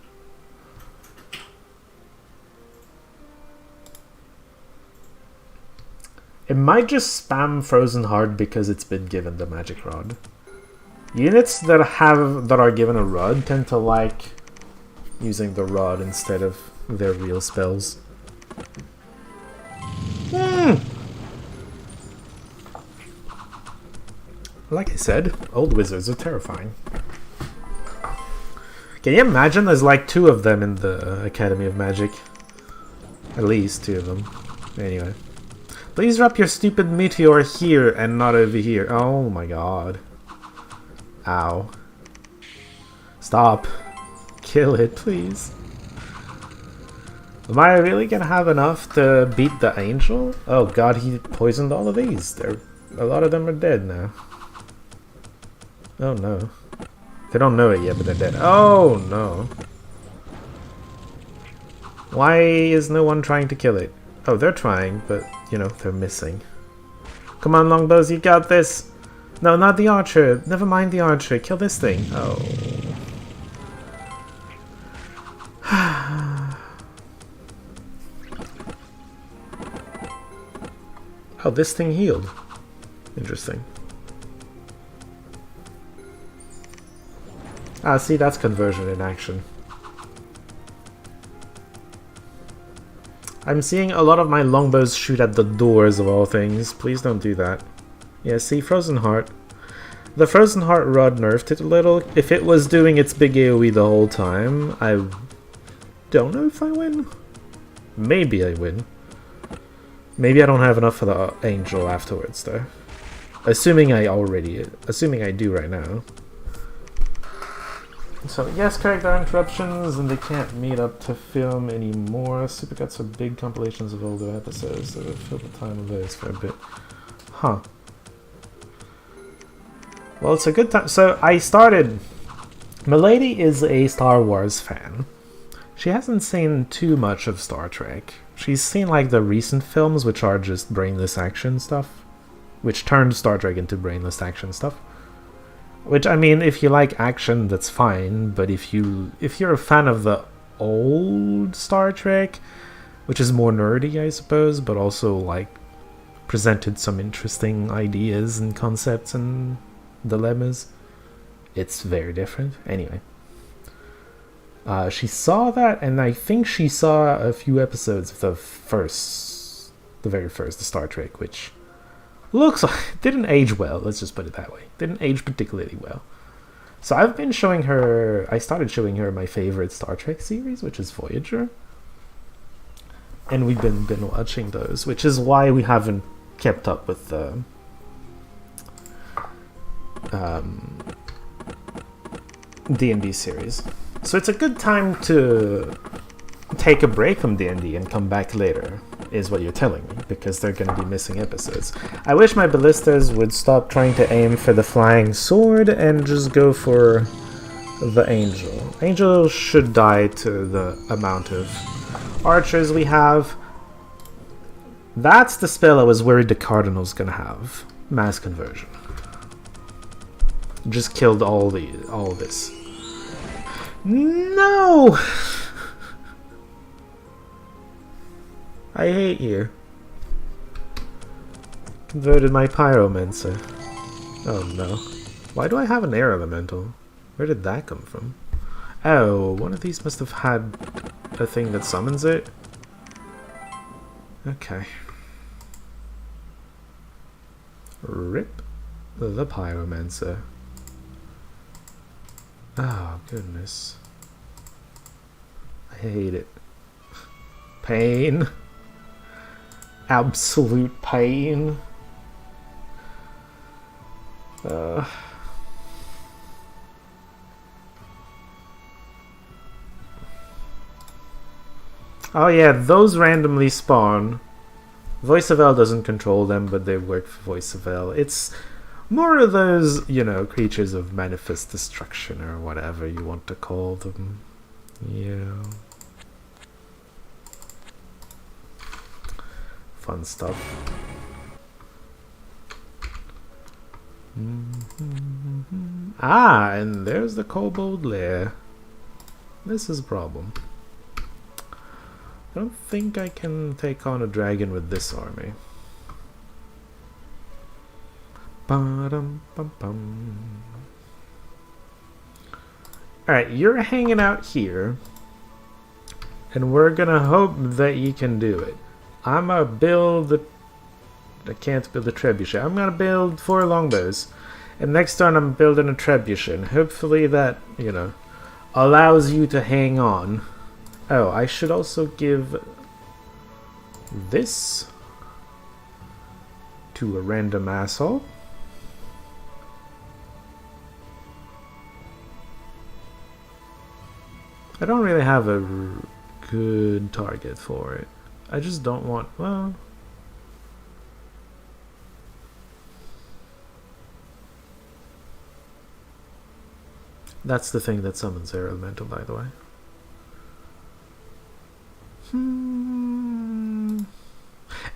It might just spam Frozen Heart because it's been given the magic rod. Units that are given a rod tend to like using the rod instead of their real spells. Like I said, old wizards are terrifying. Can you imagine there's like 2 of them in the Academy of Magic? At least 2 of them. Anyway. Please drop your stupid meteor here and not over here. Oh my god. Ow. Stop. Kill it, please. Am I really gonna have enough to beat the angel? Oh god, he poisoned all of these. A lot of them are dead now. Oh no. They don't know it yet, but they're dead. Oh no. Why is no one trying to kill it? Oh, they're trying, but, you know, they're missing. Come on, longbows, you got this! No, not the archer. Never mind the archer. Kill this thing. Oh. Oh, this thing healed. Interesting. Ah, see, that's conversion in action. I'm seeing a lot of my longbows shoot at the doors of all things. Please don't do that. Yeah, see, Frozen Heart. The Frozen Heart rod nerfed it a little. If it was doing its big AoE the whole time, I don't know if I win. Maybe I win. Maybe I don't have enough for the angel afterwards, though. Assuming I do right now. So, yes, correct, there are interruptions, and they can't meet up to film anymore. Supercuts are big compilations of older episodes that have filled the time of those for a bit. Huh. Well, it's a good time. So I started. Milady is a Star Wars fan. She hasn't seen too much of Star Trek. She's seen like the recent films, which are just brainless action stuff, which turned Star Trek into brainless action stuff. Which, I mean, if you like action, that's fine. But if you're a fan of the old Star Trek, which is more nerdy, I suppose, but also like presented some interesting ideas and concepts and dilemmas, it's very different. Anyway, she saw that, and I think she saw a few episodes of the very first, the Star Trek, which looks like didn't age well. Let's just put it that way. Didn't age particularly well. So I've been showing her. I started showing her my favorite Star Trek series, which is Voyager, and we've been watching those, which is why we haven't kept up with the D&D series. So it's a good time to take a break from D&D and come back later, is what you're telling me, because they're going to be missing episodes. I wish my ballistas would stop trying to aim for the flying sword and just go for the angel. Angel should die to the amount of archers we have. That's the spell I was worried the Cardinal's going to have. Mass conversion. Just killed all this. No! I hate you. Converted my pyromancer. Oh no. Why do I have an air elemental? Where did that come from? Oh, one of these must have had a thing that summons it. Okay. Rip the pyromancer. Oh, goodness. I hate it. Pain. Absolute pain. Oh yeah, those randomly spawn. Voice of L doesn't control them, but they work for Voice of L. It's more of those, creatures of manifest destruction or whatever you want to call them. Yeah. Fun stuff. Ah, and there's the kobold lair. This is a problem. I don't think I can take on a dragon with this army. Ba-dum-bum-bum. Alright, you're hanging out here, and we're gonna hope that you can do it. I'm gonna build I can't build a trebuchet. I'm gonna build 4 longbows, and next turn I'm building a trebuchet, and hopefully that, allows you to hang on. Oh, I should also give this to a random asshole. I don't really have a good target for it. I just don't want, well... That's the thing that summons Air Elemental, by the way.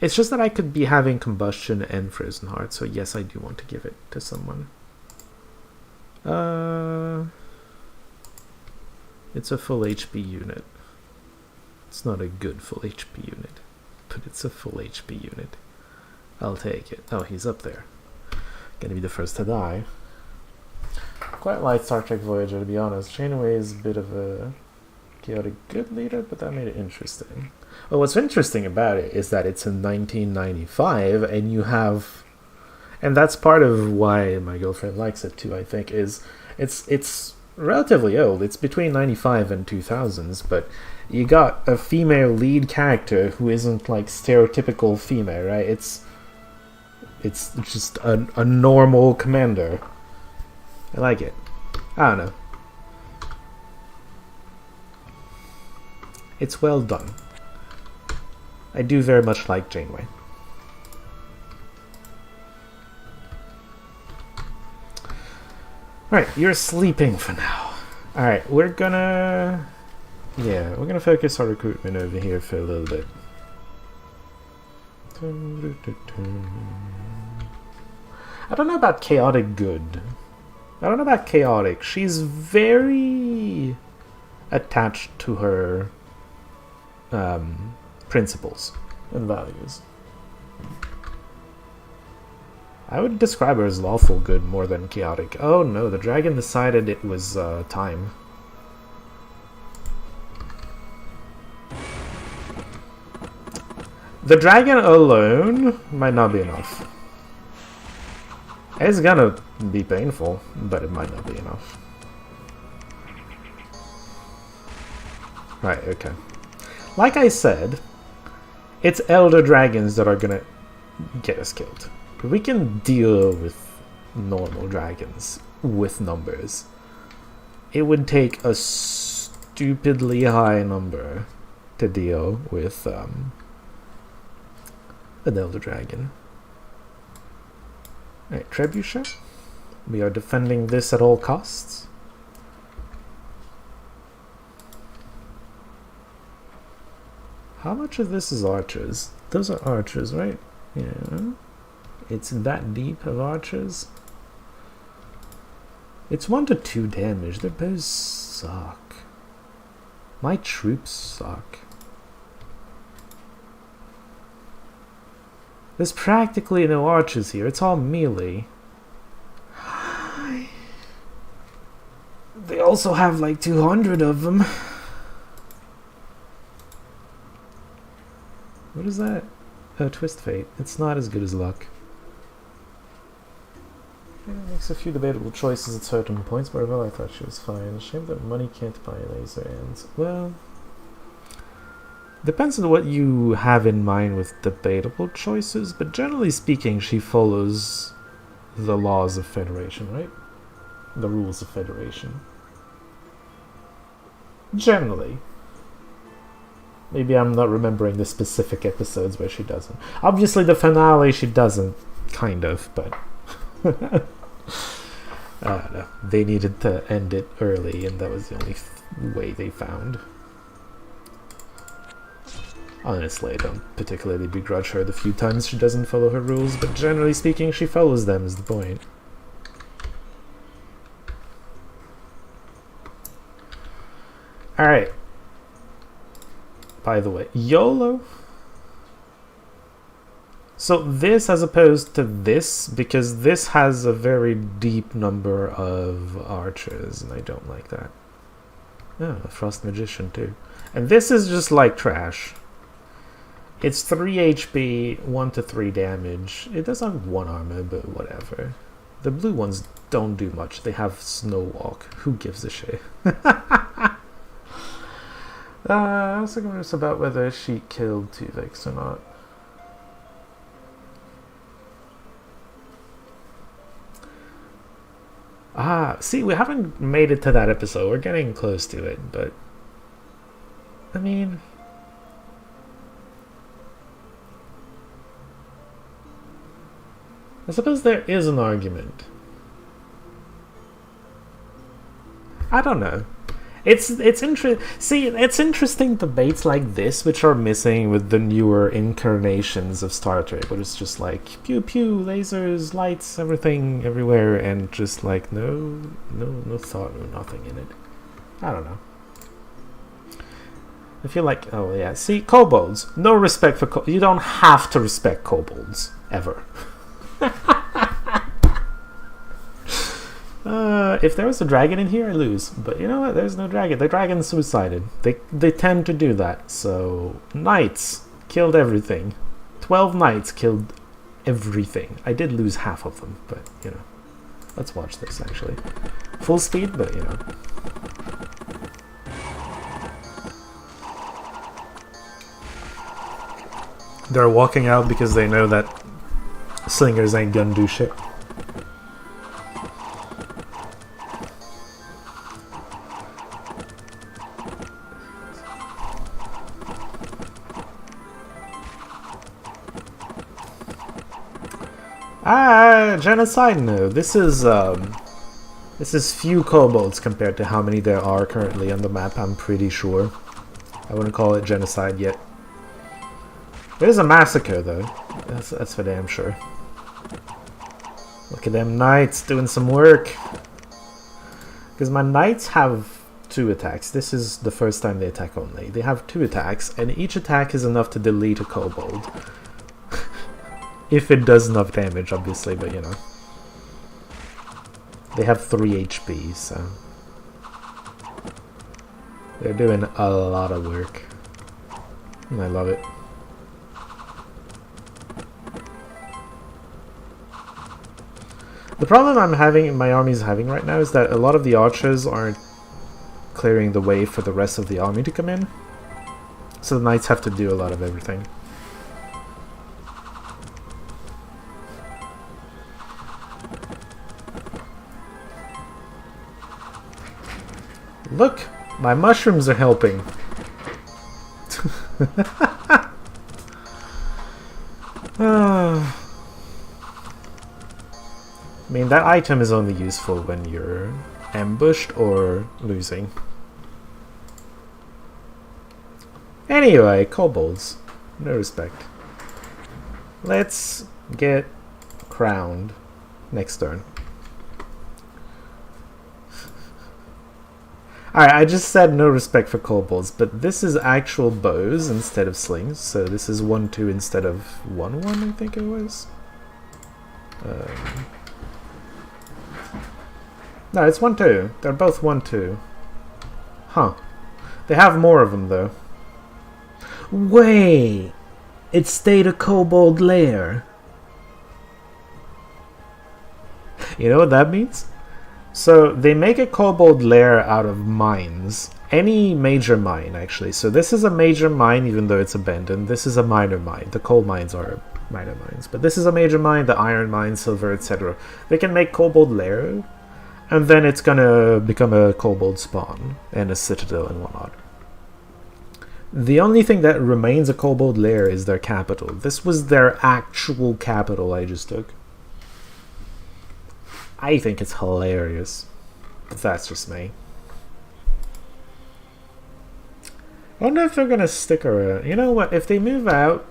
It's just that I could be having Combustion and Frozen Heart, so yes, I do want to give it to someone. It's a full HP unit. It's not a good full HP unit, but it's a full HP unit. I'll take it. Oh, he's up there. Gonna be the first to die. Quite like Star Trek Voyager, to be honest. Janeway is a bit of a chaotic good leader, but that made it interesting. Well, what's interesting about it is that it's in 1995, and you have... And that's part of why my girlfriend likes it too, I think, is it's relatively old. It's between 95 and 2000s, but you got a female lead character who isn't like stereotypical female, right? It's just a normal commander. I like it. I don't know. It's well done. I do very much like Janeway. Right, you're sleeping for now. Alright, we're gonna... Yeah, we're gonna focus our recruitment over here for a little bit. I don't know about chaotic good. I don't know about chaotic. She's very attached to her principles and values. I would describe her as lawful good more than chaotic. Oh no, the dragon decided it was time. The dragon alone might not be enough. It's gonna be painful, but it might not be enough. Right, okay. Like I said, it's elder dragons that are gonna get us killed. We can deal with normal dragons with numbers. It would take a stupidly high number to deal with an elder dragon. Alright, Trebuchet. We are defending this at all costs. How much of this is archers? Those are archers, right? Yeah. It's that deep of archers. It's 1 to 2 damage. Their bows suck. My troops suck. There's practically no archers here. It's all melee. They also have like 200 of them. What is that? Oh, Twist Fate. It's not as good as Luck. It makes a few debatable choices at certain points, but overall I thought she was fine. Shame that money can't buy laser ends. Well, depends on what you have in mind with debatable choices, but generally speaking, she follows the laws of Federation, right? The rules of Federation. Generally. Maybe I'm not remembering the specific episodes where she doesn't. Obviously, the finale she doesn't, kind of, but... I don't know. They needed to end it early, and that was the only way they found. Honestly, I don't particularly begrudge her the few times she doesn't follow her rules, but generally speaking, she follows them is the point. Alright. By the way, YOLO. So this as opposed to this, because this has a very deep number of archers, and I don't like that. Oh, a Frost Magician too. And this is just like trash. It's 3 HP, 1 to 3 damage. It does have 1 armor, but whatever. The blue ones don't do much. They have Snow Walk. Who gives a shit? I was curious about whether she killed Tuvix or not. See, we haven't made it to that episode. We're getting close to it, but... I mean... I suppose there is an argument. I don't know. It's interesting debates like this which are missing with the newer incarnations of Star Trek, where it's just like pew pew, lasers, lights, everything, everywhere, and just like no thought, no nothing in it. I don't know. I feel like, oh yeah, see, kobolds, no respect for you don't have to respect kobolds ever. If there was a dragon in here, I lose. But you know what? There's no dragon. The dragon's suicided. They tend to do that. So, knights killed everything. 12 knights killed everything. I did lose half of them, but, you know. Let's watch this, actually. Full speed, but, you know. They're walking out because they know that slingers ain't gonna do shit. Genocide? No. This is, This is few kobolds compared to how many there are currently on the map, I'm pretty sure. I wouldn't call it genocide yet. It is a massacre, though. That's for damn sure. Look at them knights doing some work. Because my knights have 2 attacks. This is the first time they attack only. They have 2 attacks, and each attack is enough to delete a kobold. If it does enough damage, obviously, but you know. They have 3 HP, so... they're doing a lot of work. And I love it. The problem I'm having, my army's having right now, is that a lot of the archers aren't clearing the way for the rest of the army to come in. So the knights have to do a lot of everything. Look! My mushrooms are helping! I mean, that item is only useful when you're ambushed or losing. Anyway, kobolds. No respect. Let's get crowned next turn. Alright, I just said no respect for kobolds, but this is actual bows instead of slings, so this is 1-2 instead of 1-1, I think it was. No, it's 1-2. They're both 1-2. Huh. They have more of them, though. Wait! It stayed a kobold lair. You know what that means? So, they make a kobold lair out of mines. Any major mine, actually. So this is a major mine, even though it's abandoned. This is a minor mine. The coal mines are minor mines. But this is a major mine, the iron mine, silver, etc. They can make kobold lair, and then it's gonna become a kobold spawn, and a citadel and whatnot. The only thing that remains a kobold lair is their capital. This was their actual capital I just took. I think it's hilarious, but that's just me. I wonder if they're gonna stick around. You know what, if they move out,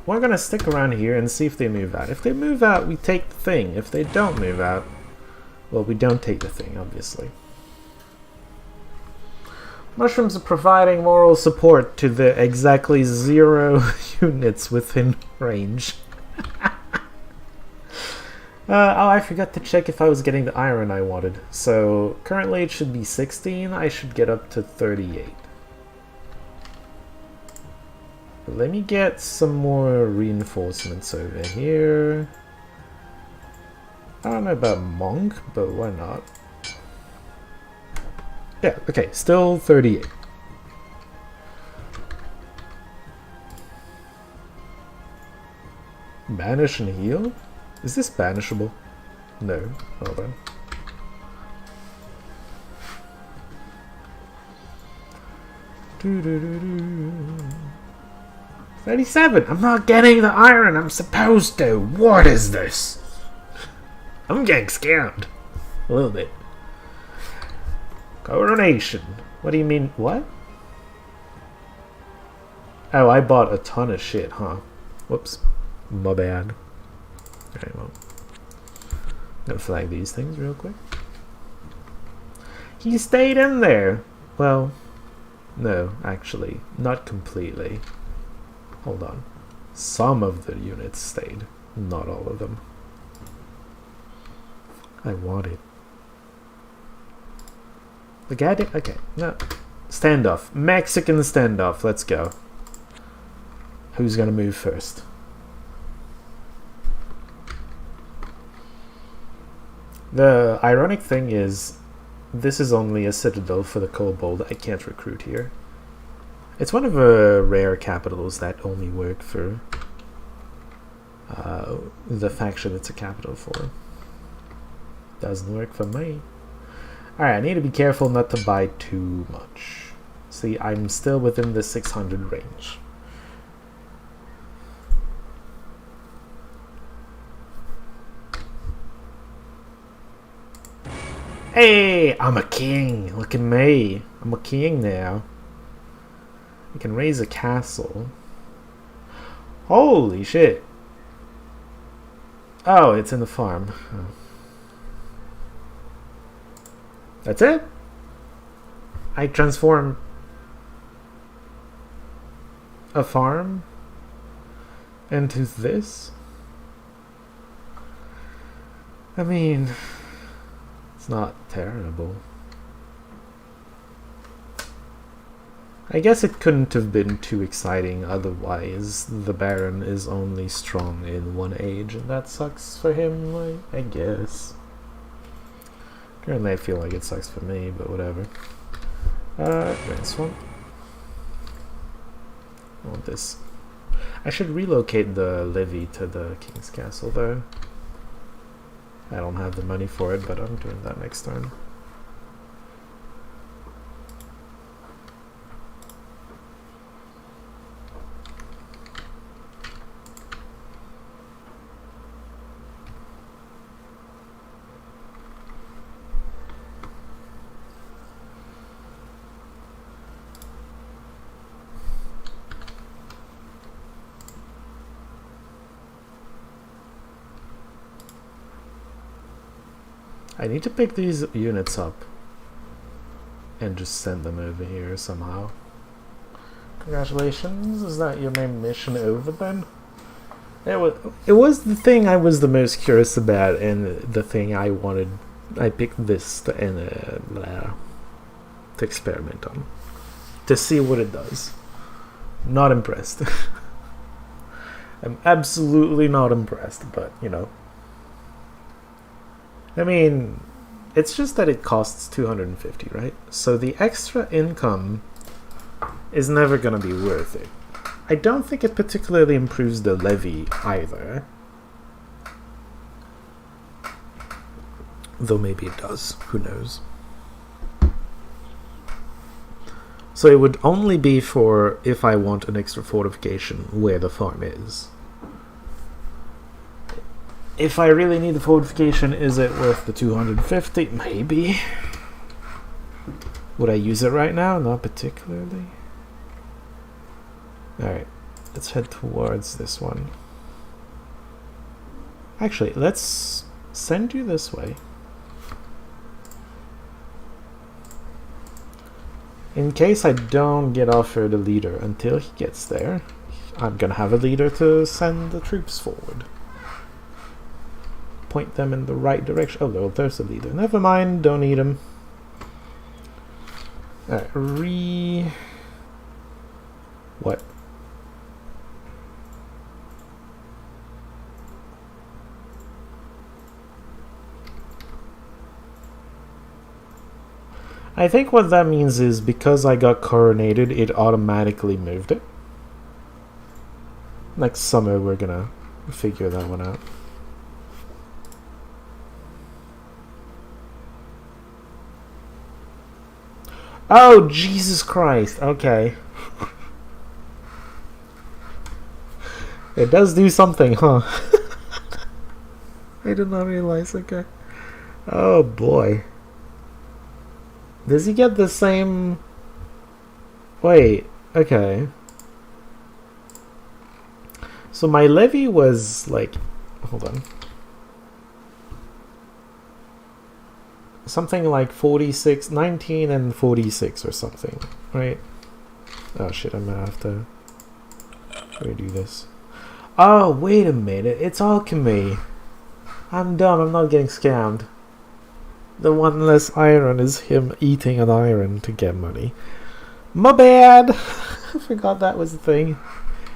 we're gonna stick around here and see if they move out. If they move out, we take the thing. If they don't move out, well, we don't take the thing, obviously. Mushrooms are providing moral support to the exactly 0 units within range. Oh, I forgot to check if I was getting the iron I wanted. So, currently it should be 16. I should get up to 38. But let me get some more reinforcements over here. I don't know about monk, but why not? Yeah, okay, still 38. Banish and heal? Is this banishable? No. Hold on. Doo-doo-doo-doo. 37! I'm not getting the iron I'm supposed to! What is this? I'm getting scared. A little bit. Coronation. What do you mean? What? Oh, I bought a ton of shit, huh? Whoops. My bad. Alright, well. I'm gonna flag these things real quick. He stayed in there! Well, no, actually. Not completely. Hold on. Some of the units stayed. Not all of them. I want it. The guy did. Okay, no. Standoff. Mexican standoff. Let's go. Who's gonna move first? The ironic thing is, this is only a citadel for the kobold. I can't recruit here. It's one of the rare capitals that only work for the faction it's a capital for. Doesn't work for me. Alright, I need to be careful not to buy too much. See, I'm still within the 600 range. Hey, I'm a king. Look at me. I'm a king now. I can raise a castle. Holy shit. Oh, it's in the farm. Oh. That's it? I transform a farm into this? I mean, it's not terrible. I guess it couldn't have been too exciting otherwise. The Baron is only strong in one age, and that sucks for him, like, I guess. Currently I feel like it sucks for me, but whatever. This one. I want this. I should relocate the levy to the King's Castle, though. I don't have the money for it, but I'm doing that next turn. I need to pick these units up and just send them over here somehow. Congratulations, is that your main mission over then? It was the thing I was the most curious about, and the thing I wanted. I picked this to experiment on, to see what it does. Not impressed. I'm absolutely not impressed, but you know. I mean, it's just that it costs 250, right? So the extra income is never going to be worth it. I don't think it particularly improves the levy either. Though maybe it does. Who knows? So it would only be for if I want an extra fortification where the farm is. If I really need the fortification, is it worth the 250? Maybe. Would I use it right now? Not particularly. Alright, let's head towards this one. Actually, let's send you this way. In case I don't get offered a leader until he gets there, I'm gonna have a leader to send the troops forward. Point them in the right direction. Oh, no, there's a leader. Never mind, don't need him. Alright, what? I think what that means is because I got coronated, it automatically moved it. Next summer, we're gonna figure that one out. Oh, Jesus Christ. Okay. It does do something, huh? I did not realize. Okay. Oh, boy. Does he get the same... Wait. Okay. So my levy was, like... Hold on. Something like 46, 19 and 46 or something, right? Oh shit, I'm gonna have to redo this. Oh, wait a minute, it's alchemy. I'm dumb, I'm not getting scammed. The one less iron is him eating an iron to get money. My bad! I forgot that was the thing.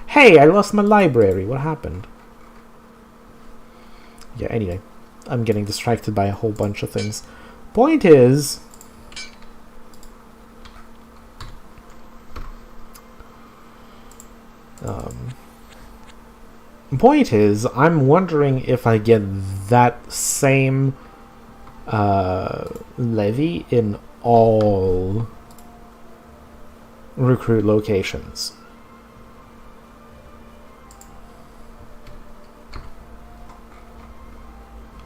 Hey, I lost my library, what happened? Yeah, anyway, I'm getting distracted by a whole bunch of things. Point is, I'm wondering if I get that same levy in all recruit locations.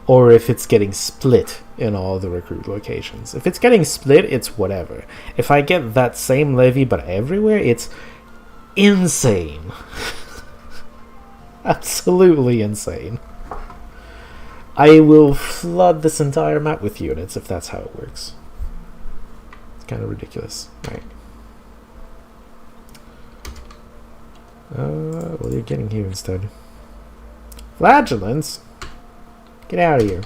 or if it's getting split in all the recruit locations. If it's getting split, it's whatever. If I get that same levy but everywhere, it's insane. Absolutely insane. I will flood this entire map with units if that's how it works. It's kind of ridiculous. Right. Well, you're getting here instead. Flagellants? Get out of here.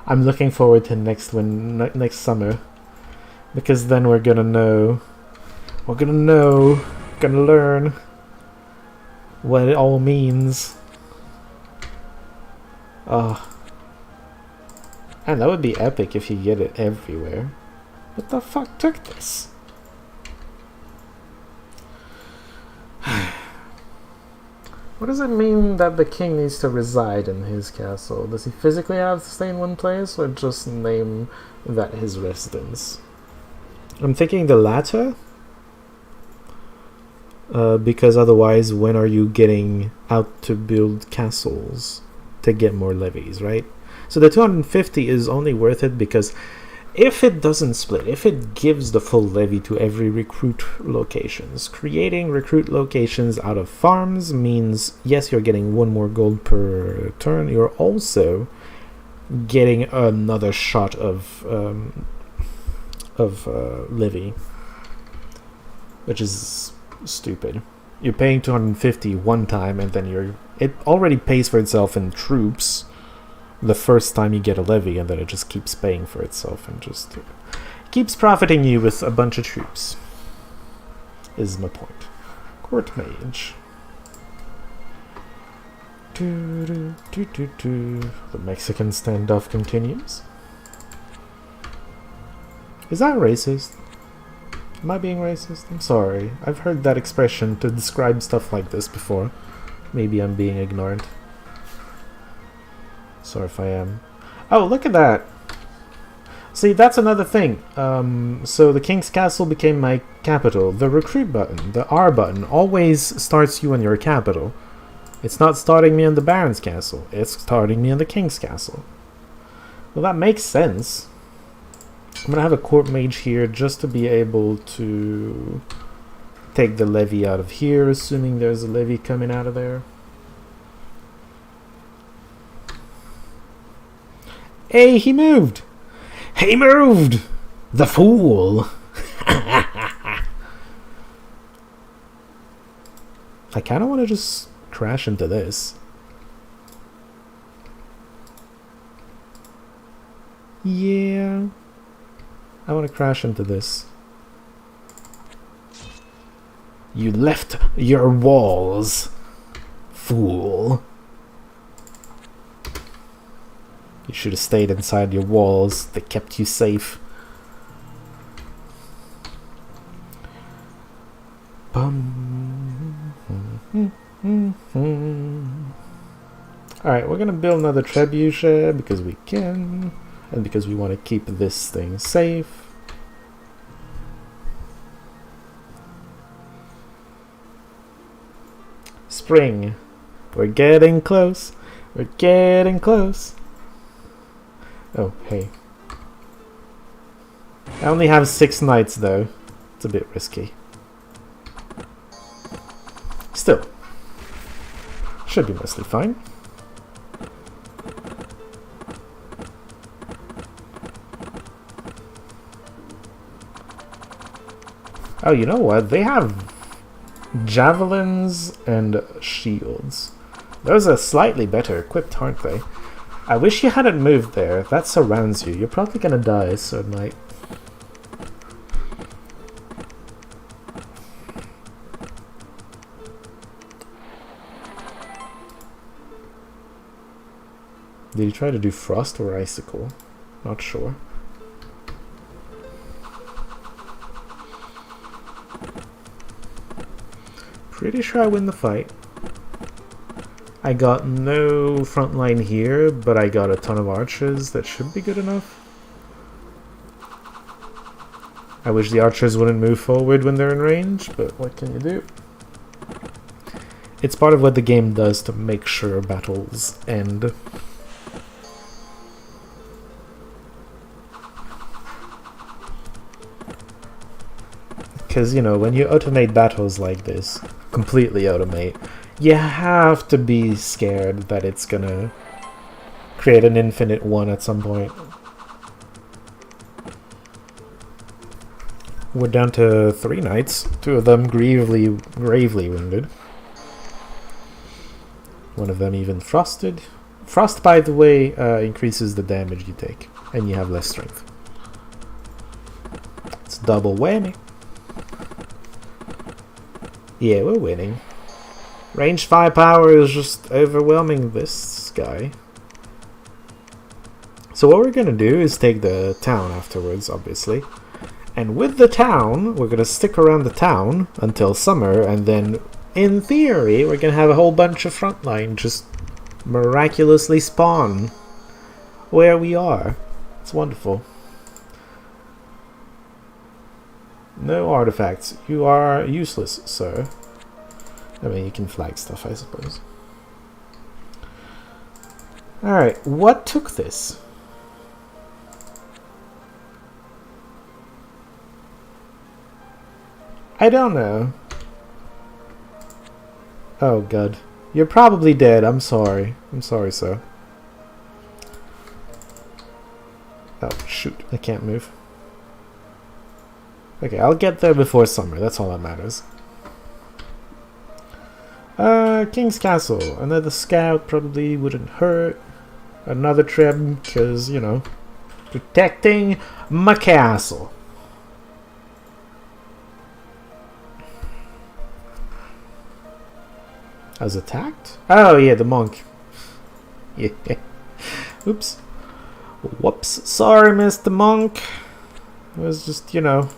I'm looking forward to next summer, because then we're gonna know, gonna learn what it all means. And that would be epic if you get it everywhere. What the fuck took this? What does it mean that the king needs to reside in his castle? Does he physically have to stay in one place, or just name that his residence? I'm thinking the latter. Because otherwise, when are you getting out to build castles to get more levies, right? So the 250 is only worth it because if it doesn't split, if it gives the full levy to every recruit locations, creating recruit locations out of farms means, yes, you're getting 1 more gold per turn, you're also getting another shot of levy, which is stupid. You're paying 250 one time, and then it already pays for itself in troops the first time you get a levy, and then it just keeps paying for itself and just keeps profiting you with a bunch of troops, is my point. Court mage. The Mexican standoff continues. Is that racist? Am I being racist? I'm sorry. I've heard that expression to describe stuff like this before. Maybe I'm being ignorant. Sorry if I am. Oh, look at that! See, that's another thing. So the King's Castle became my capital. The recruit button, the R button, always starts you in your capital. It's not starting me in the Baron's Castle. It's starting me in the King's Castle. Well, that makes sense. I'm gonna have a court mage here just to be able to take the levy out of here, assuming there's a levy coming out of there. Hey, he moved! He moved! The fool! I kind of want to just crash into this. Yeah. I want to crash into this. You left your walls, fool. You should have stayed inside your walls. They kept you safe. Alright, we're gonna build another trebuchet because we can, and because we want to keep this thing safe. Spring. We're getting close. We're getting close. Oh, hey. I only have 6 knights though. It's a bit risky. Still. Should be mostly fine. Oh, you know what? They have javelins and shields. Those are slightly better equipped, aren't they? I wish you hadn't moved there. That surrounds you. You're probably gonna die, Sword Knight. Did he try to do frost or icicle? Not sure. Pretty sure I win the fight. I got no front line here, but I got a ton of archers. That should be good enough. I wish the archers wouldn't move forward when they're in range, but what can you do? It's part of what the game does to make sure battles end. Because, you know, when you automate battles like this, completely automate, you have to be scared that it's gonna create an infinite one at some point. We're down to 3 knights, 2 of them gravely wounded. One of them even frosted. Frost, by the way, increases the damage you take, and you have less strength. It's double whammy. Yeah, we're winning. Range firepower is just overwhelming this guy. So what we're gonna do is take the town afterwards, obviously. And with the town, we're gonna stick around the town until summer, and then, in theory, we're gonna have a whole bunch of frontline just miraculously spawn where we are. It's wonderful. No artifacts. You are useless, sir. I mean, you can flag stuff, I suppose. Alright, what took this? I don't know. Oh, God. You're probably dead. I'm sorry. I'm sorry, sir. Oh, shoot. I can't move. Okay, I'll get there before summer. That's all that matters. King's Castle. Another scout probably wouldn't hurt. Another trib, because, you know, protecting my castle. I was attacked? Oh, yeah, the monk. Yeah. Oops. Whoops. Sorry, Mr. Monk. I was just, you know,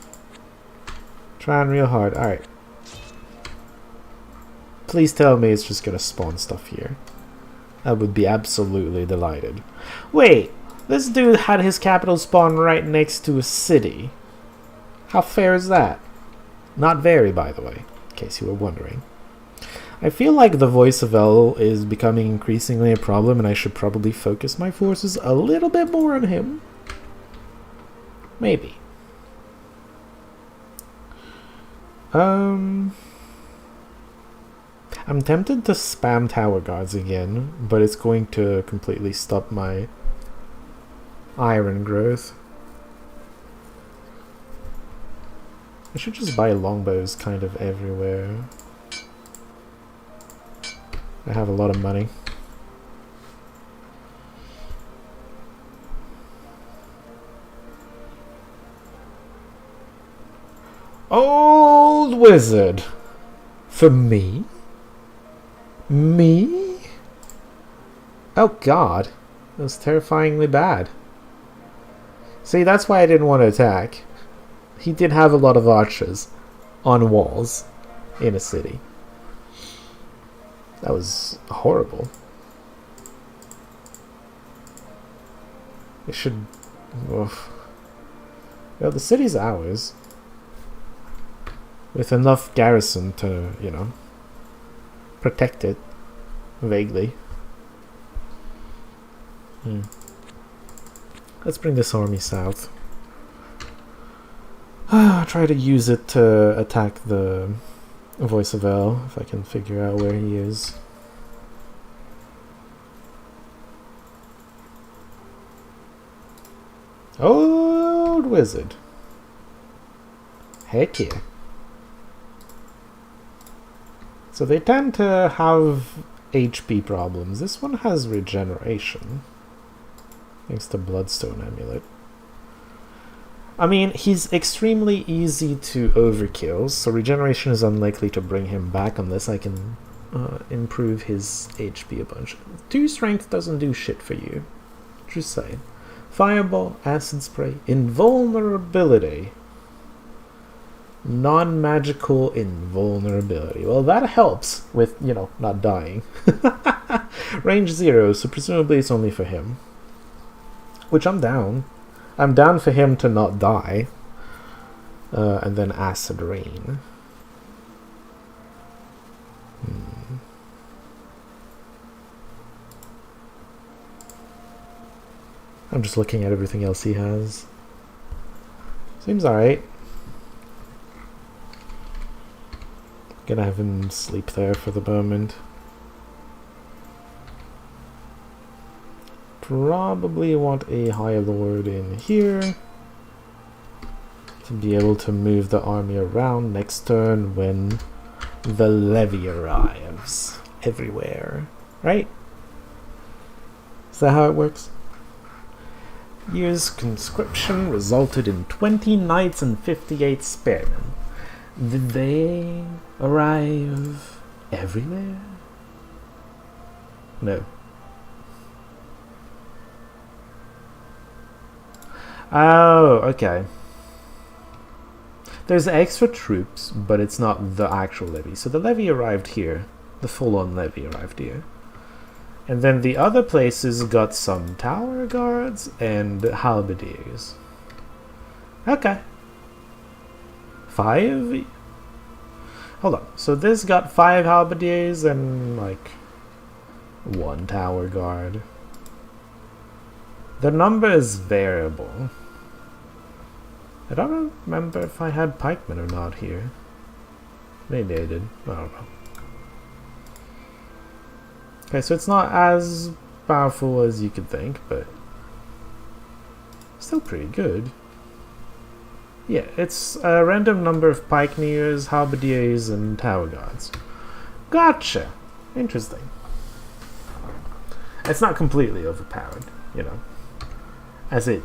trying real hard. Alright. Please tell me it's just gonna spawn stuff here. I would be absolutely delighted. Wait, this dude had his capital spawn right next to a city. How fair is that? Not very, by the way, in case you were wondering. I feel like the voice of L is becoming increasingly a problem, and I should probably focus my forces a little bit more on him. Maybe. I'm tempted to spam tower guards again, but it's going to completely stop my iron growth. I should just buy longbows kind of everywhere. I have a lot of money. Old wizard! For me? Me? Oh god. That was terrifyingly bad. See, that's why I didn't want to attack. He did have a lot of archers on walls in a city. That was horrible. It should... Oof. Well, the city's ours. With enough garrison to, you know, protect it. Vaguely. Let's bring this army south. Try to use it to attack the voice of L, if I can figure out where he is. Old wizard. Heck yeah. So they tend to have HP problems. This one has regeneration. Thanks to Bloodstone Amulet. I mean, he's extremely easy to overkill, so regeneration is unlikely to bring him back unless I can improve his HP a bunch. 2 strength doesn't do shit for you. Just saying. Fireball, Acid Spray, Invulnerability. Non-magical invulnerability. Well, that helps with, you know, not dying. Range 0, so presumably it's only for him. Which I'm down. I'm down for him to not die. and then acid rain. I'm just looking at everything else he has. Seems alright. Gonna have him sleep there for the moment. Probably want a High Lord in here to be able to move the army around next turn when the levy arrives everywhere. Right? Is that how it works? Year's conscription resulted in 20 knights and 58 spearmen. Did they arrive everywhere? No. Oh, okay. There's extra troops, but it's not the actual levy. So the levy arrived here. The full-on levy arrived here. And then the other places got some tower guards and halberdiers. Okay. 5? Hold on. So this got 5 halberdiers and like 1 tower guard. The number is variable. I don't remember if I had pikemen or not here. Maybe I did. I don't know. Okay, so it's not as powerful as you could think, but still pretty good. Yeah, it's a random number of pikeneers, halberdiers, and tower guards. Gotcha! Interesting. It's not completely overpowered, you know. As it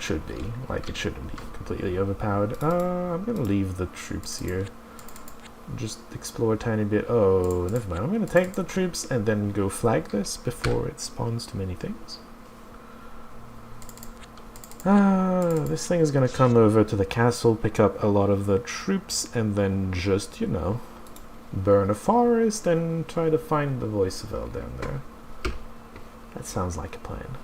should be. Like, it shouldn't be completely overpowered. I'm gonna leave the troops here. Just explore a tiny bit. Oh, never mind. I'm gonna take the troops and then go flag this before it spawns too many things. This thing is gonna come over to the castle, pick up a lot of the troops, and then just, you know, burn a forest and try to find the voice of El down there. That sounds like a plan.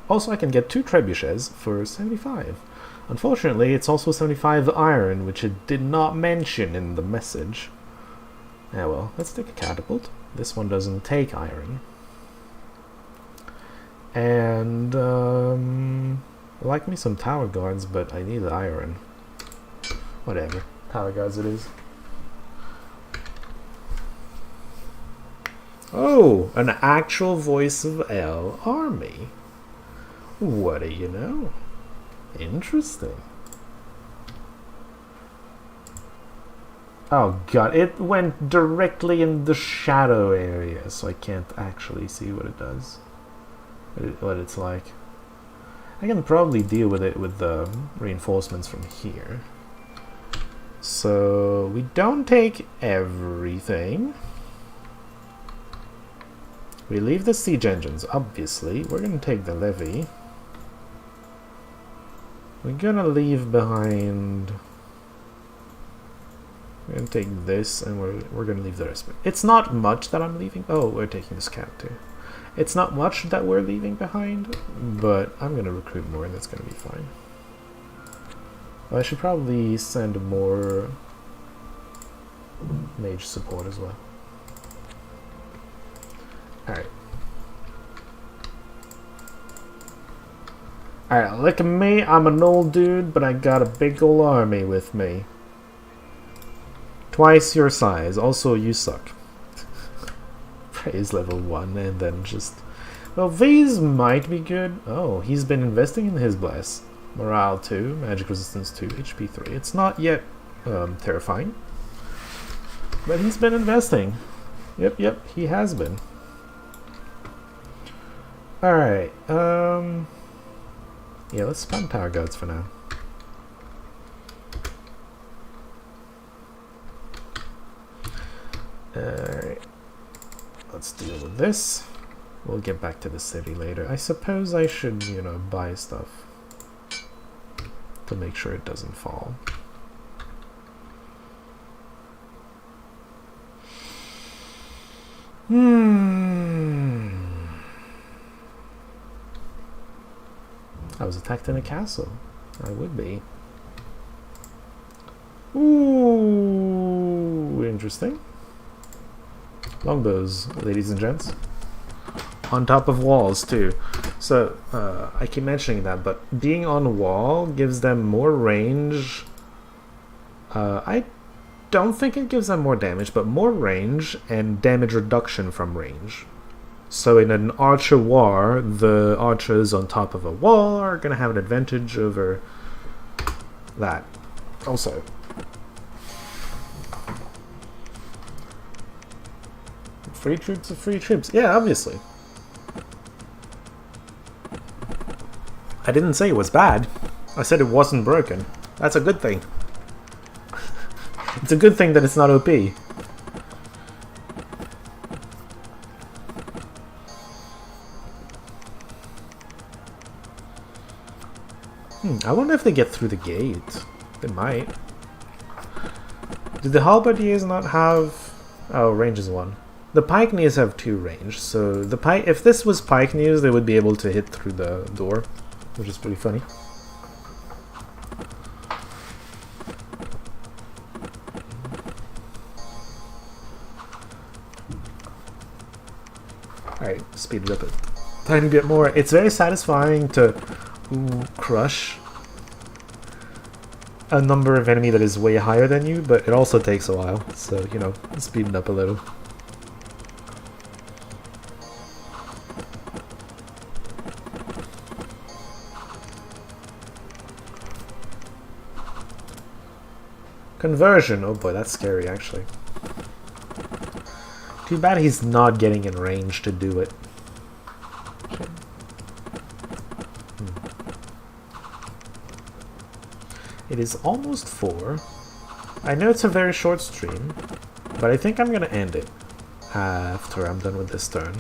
Also, I can get 2 trebuchets for 75. Unfortunately, it's also 75 iron, which it did not mention in the message. Ah well, let's take a catapult. This one doesn't take iron. And, I like me some tower guards, but I need the iron. Whatever. Tower guards it is. Oh, an actual Voice of El army. What do you know? Interesting. Oh god, it went directly in the shadow area, so I can't actually see what it does. What it's like. I can probably deal with it with the reinforcements from here. So, we don't take everything. We leave the siege engines, obviously. We're gonna take the levy. We're gonna leave behind... We're gonna take this, and we're gonna leave the rest of it. It's not much that I'm leaving. Oh, we're taking the scout too. It's not much that we're leaving behind, but I'm gonna recruit more, and that's gonna be fine. Well, I should probably send more mage support as well. Alright. Alright, look at me. I'm an old dude, but I got a big ol' army with me. Twice your size. Also, you suck. Praise level 1, and then just... Well, these might be good. Oh, he's been investing in his bless. Morale 2, magic resistance 2, HP 3. It's not yet terrifying. But he's been investing. Yep, he has been. Alright, yeah, let's spam tower guards for now. Alright, let's deal with this. We'll get back to the city later. I suppose I should, you know, buy stuff to make sure it doesn't fall. I was attacked in a castle. I would be. Ooh, interesting. Longbows, ladies and gents. On top of walls, too. So, I keep mentioning that, but being on wall gives them more range. I don't think it gives them more damage, but more range and damage reduction from range. So in an archer war, the archers on top of a wall are going to have an advantage over that. Also, free troops are free troops. Yeah, obviously. I didn't say it was bad. I said it wasn't broken. That's a good thing. It's a good thing that it's not OP. I wonder if they get through the gate. They might. Did the halberdiers not have... Oh, range is 1. The pikeneers have 2 range, so the if this was pikeneers, they would be able to hit through the door, which is pretty funny. Alright, speed rip it. Trying to get more. It's very satisfying to crush a number of enemy that is way higher than you, but it also takes a while, so, you know, speed it up a little. Conversion! Oh boy, that's scary, actually. Too bad he's not getting in range to do it. It is almost 4. I know it's a very short stream, but I think I'm gonna end it after I'm done with this turn.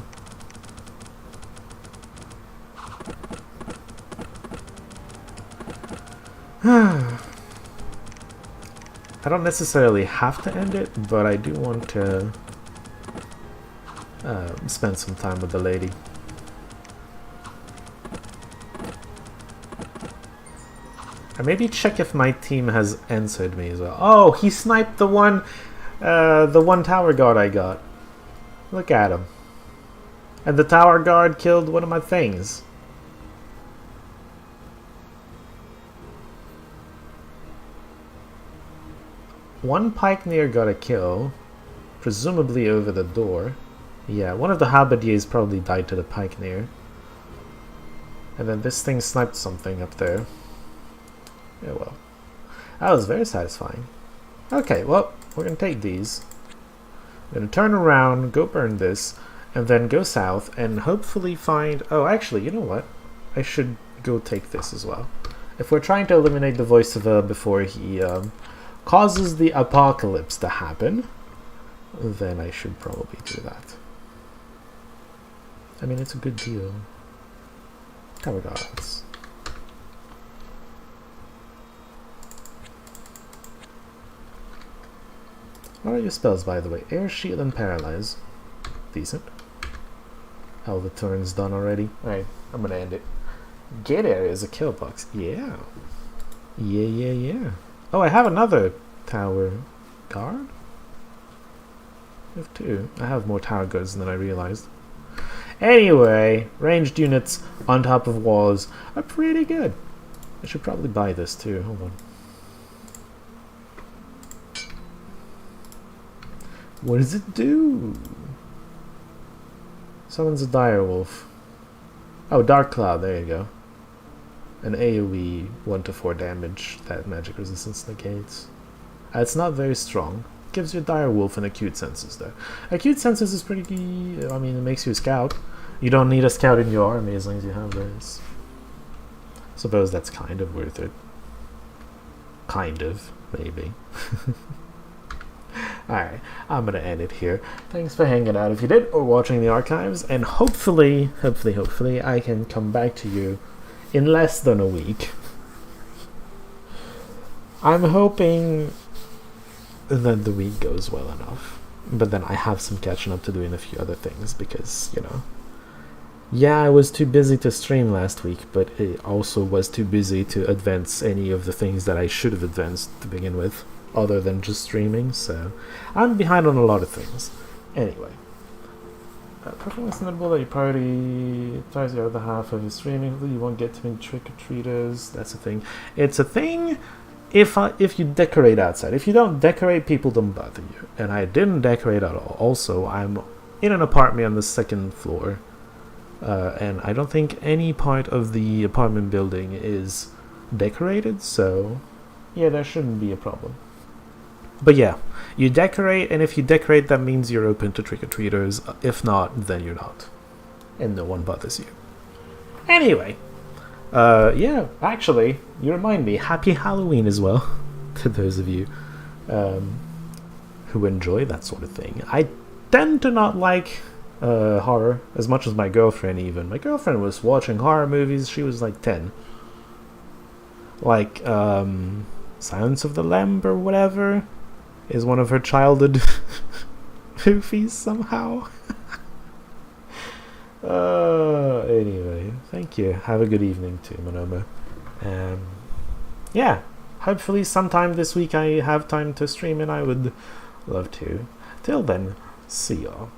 I don't necessarily have to end it, but I do want to spend some time with the lady. And maybe check if my team has answered me as well. Oh, he sniped the one tower guard I got. Look at him. And the tower guard killed one of my things. One pikeneer got a kill, presumably over the door. Yeah, one of the halberdiers probably died to the pikeneer. And then this thing sniped something up there. Yeah, well. That was very satisfying. Okay, well, we're gonna take these. We're gonna turn around, go burn this, and then go south, and hopefully find... Oh, actually, you know what? I should go take this as well. If we're trying to eliminate the voice of before he causes the apocalypse to happen, then I should probably do that. I mean, it's a good deal. Tower guards. What are your spells, by the way? Air, Shield, and Paralyze. Decent. Oh, the turn's done already. Alright, I'm gonna end it. Gate area is a kill box. Yeah. Yeah. Oh, I have another tower guard? I have 2. I have more tower guards than I realized. Anyway, ranged units on top of walls are pretty good. I should probably buy this too. Hold on. What does it do? Summons a direwolf. Oh, Dark Cloud, there you go. An AoE 1 to 4 damage that magic resistance negates. It's not very strong. Gives you a direwolf and acute senses though. Acute senses is pretty... I mean, it makes you a scout. You don't need a scout in your army as long as you have this. Suppose that's kind of worth it. Kind of, maybe. Alright, I'm gonna end it here. Thanks for hanging out if you did, or watching the archives, and hopefully, I can come back to you in less than a week. I'm hoping that the week goes well enough, but then I have some catching up to do in a few other things, because, you know, Yeah, I was too busy to stream last week, but it also was too busy to advance any of the things that I should have advanced to begin with, other than just streaming, so I'm behind on a lot of things. Anyway. Perfectly understandable that your party ties the other half of your streaming. You won't get too many trick-or-treaters. That's a thing. It's a thing if you decorate outside. If you don't decorate, people don't bother you. And I didn't decorate at all. Also, I'm in an apartment on the second floor. And I don't think any part of the apartment building is decorated, so yeah, there shouldn't be a problem. But yeah, you decorate, and if you decorate, that means you're open to trick-or-treaters. If not, then you're not. And no one bothers you. Anyway, yeah, actually, you remind me, happy Halloween as well, to those of you who enjoy that sort of thing. I tend to not like horror as much as my girlfriend even. My girlfriend was watching horror movies, she was like 10. Like, Silence of the Lamb or whatever is one of her childhood movies somehow. Anyway, thank you. Have a good evening too, Monoma. Yeah, hopefully sometime this week I have time to stream and I would love to. Till then, see y'all.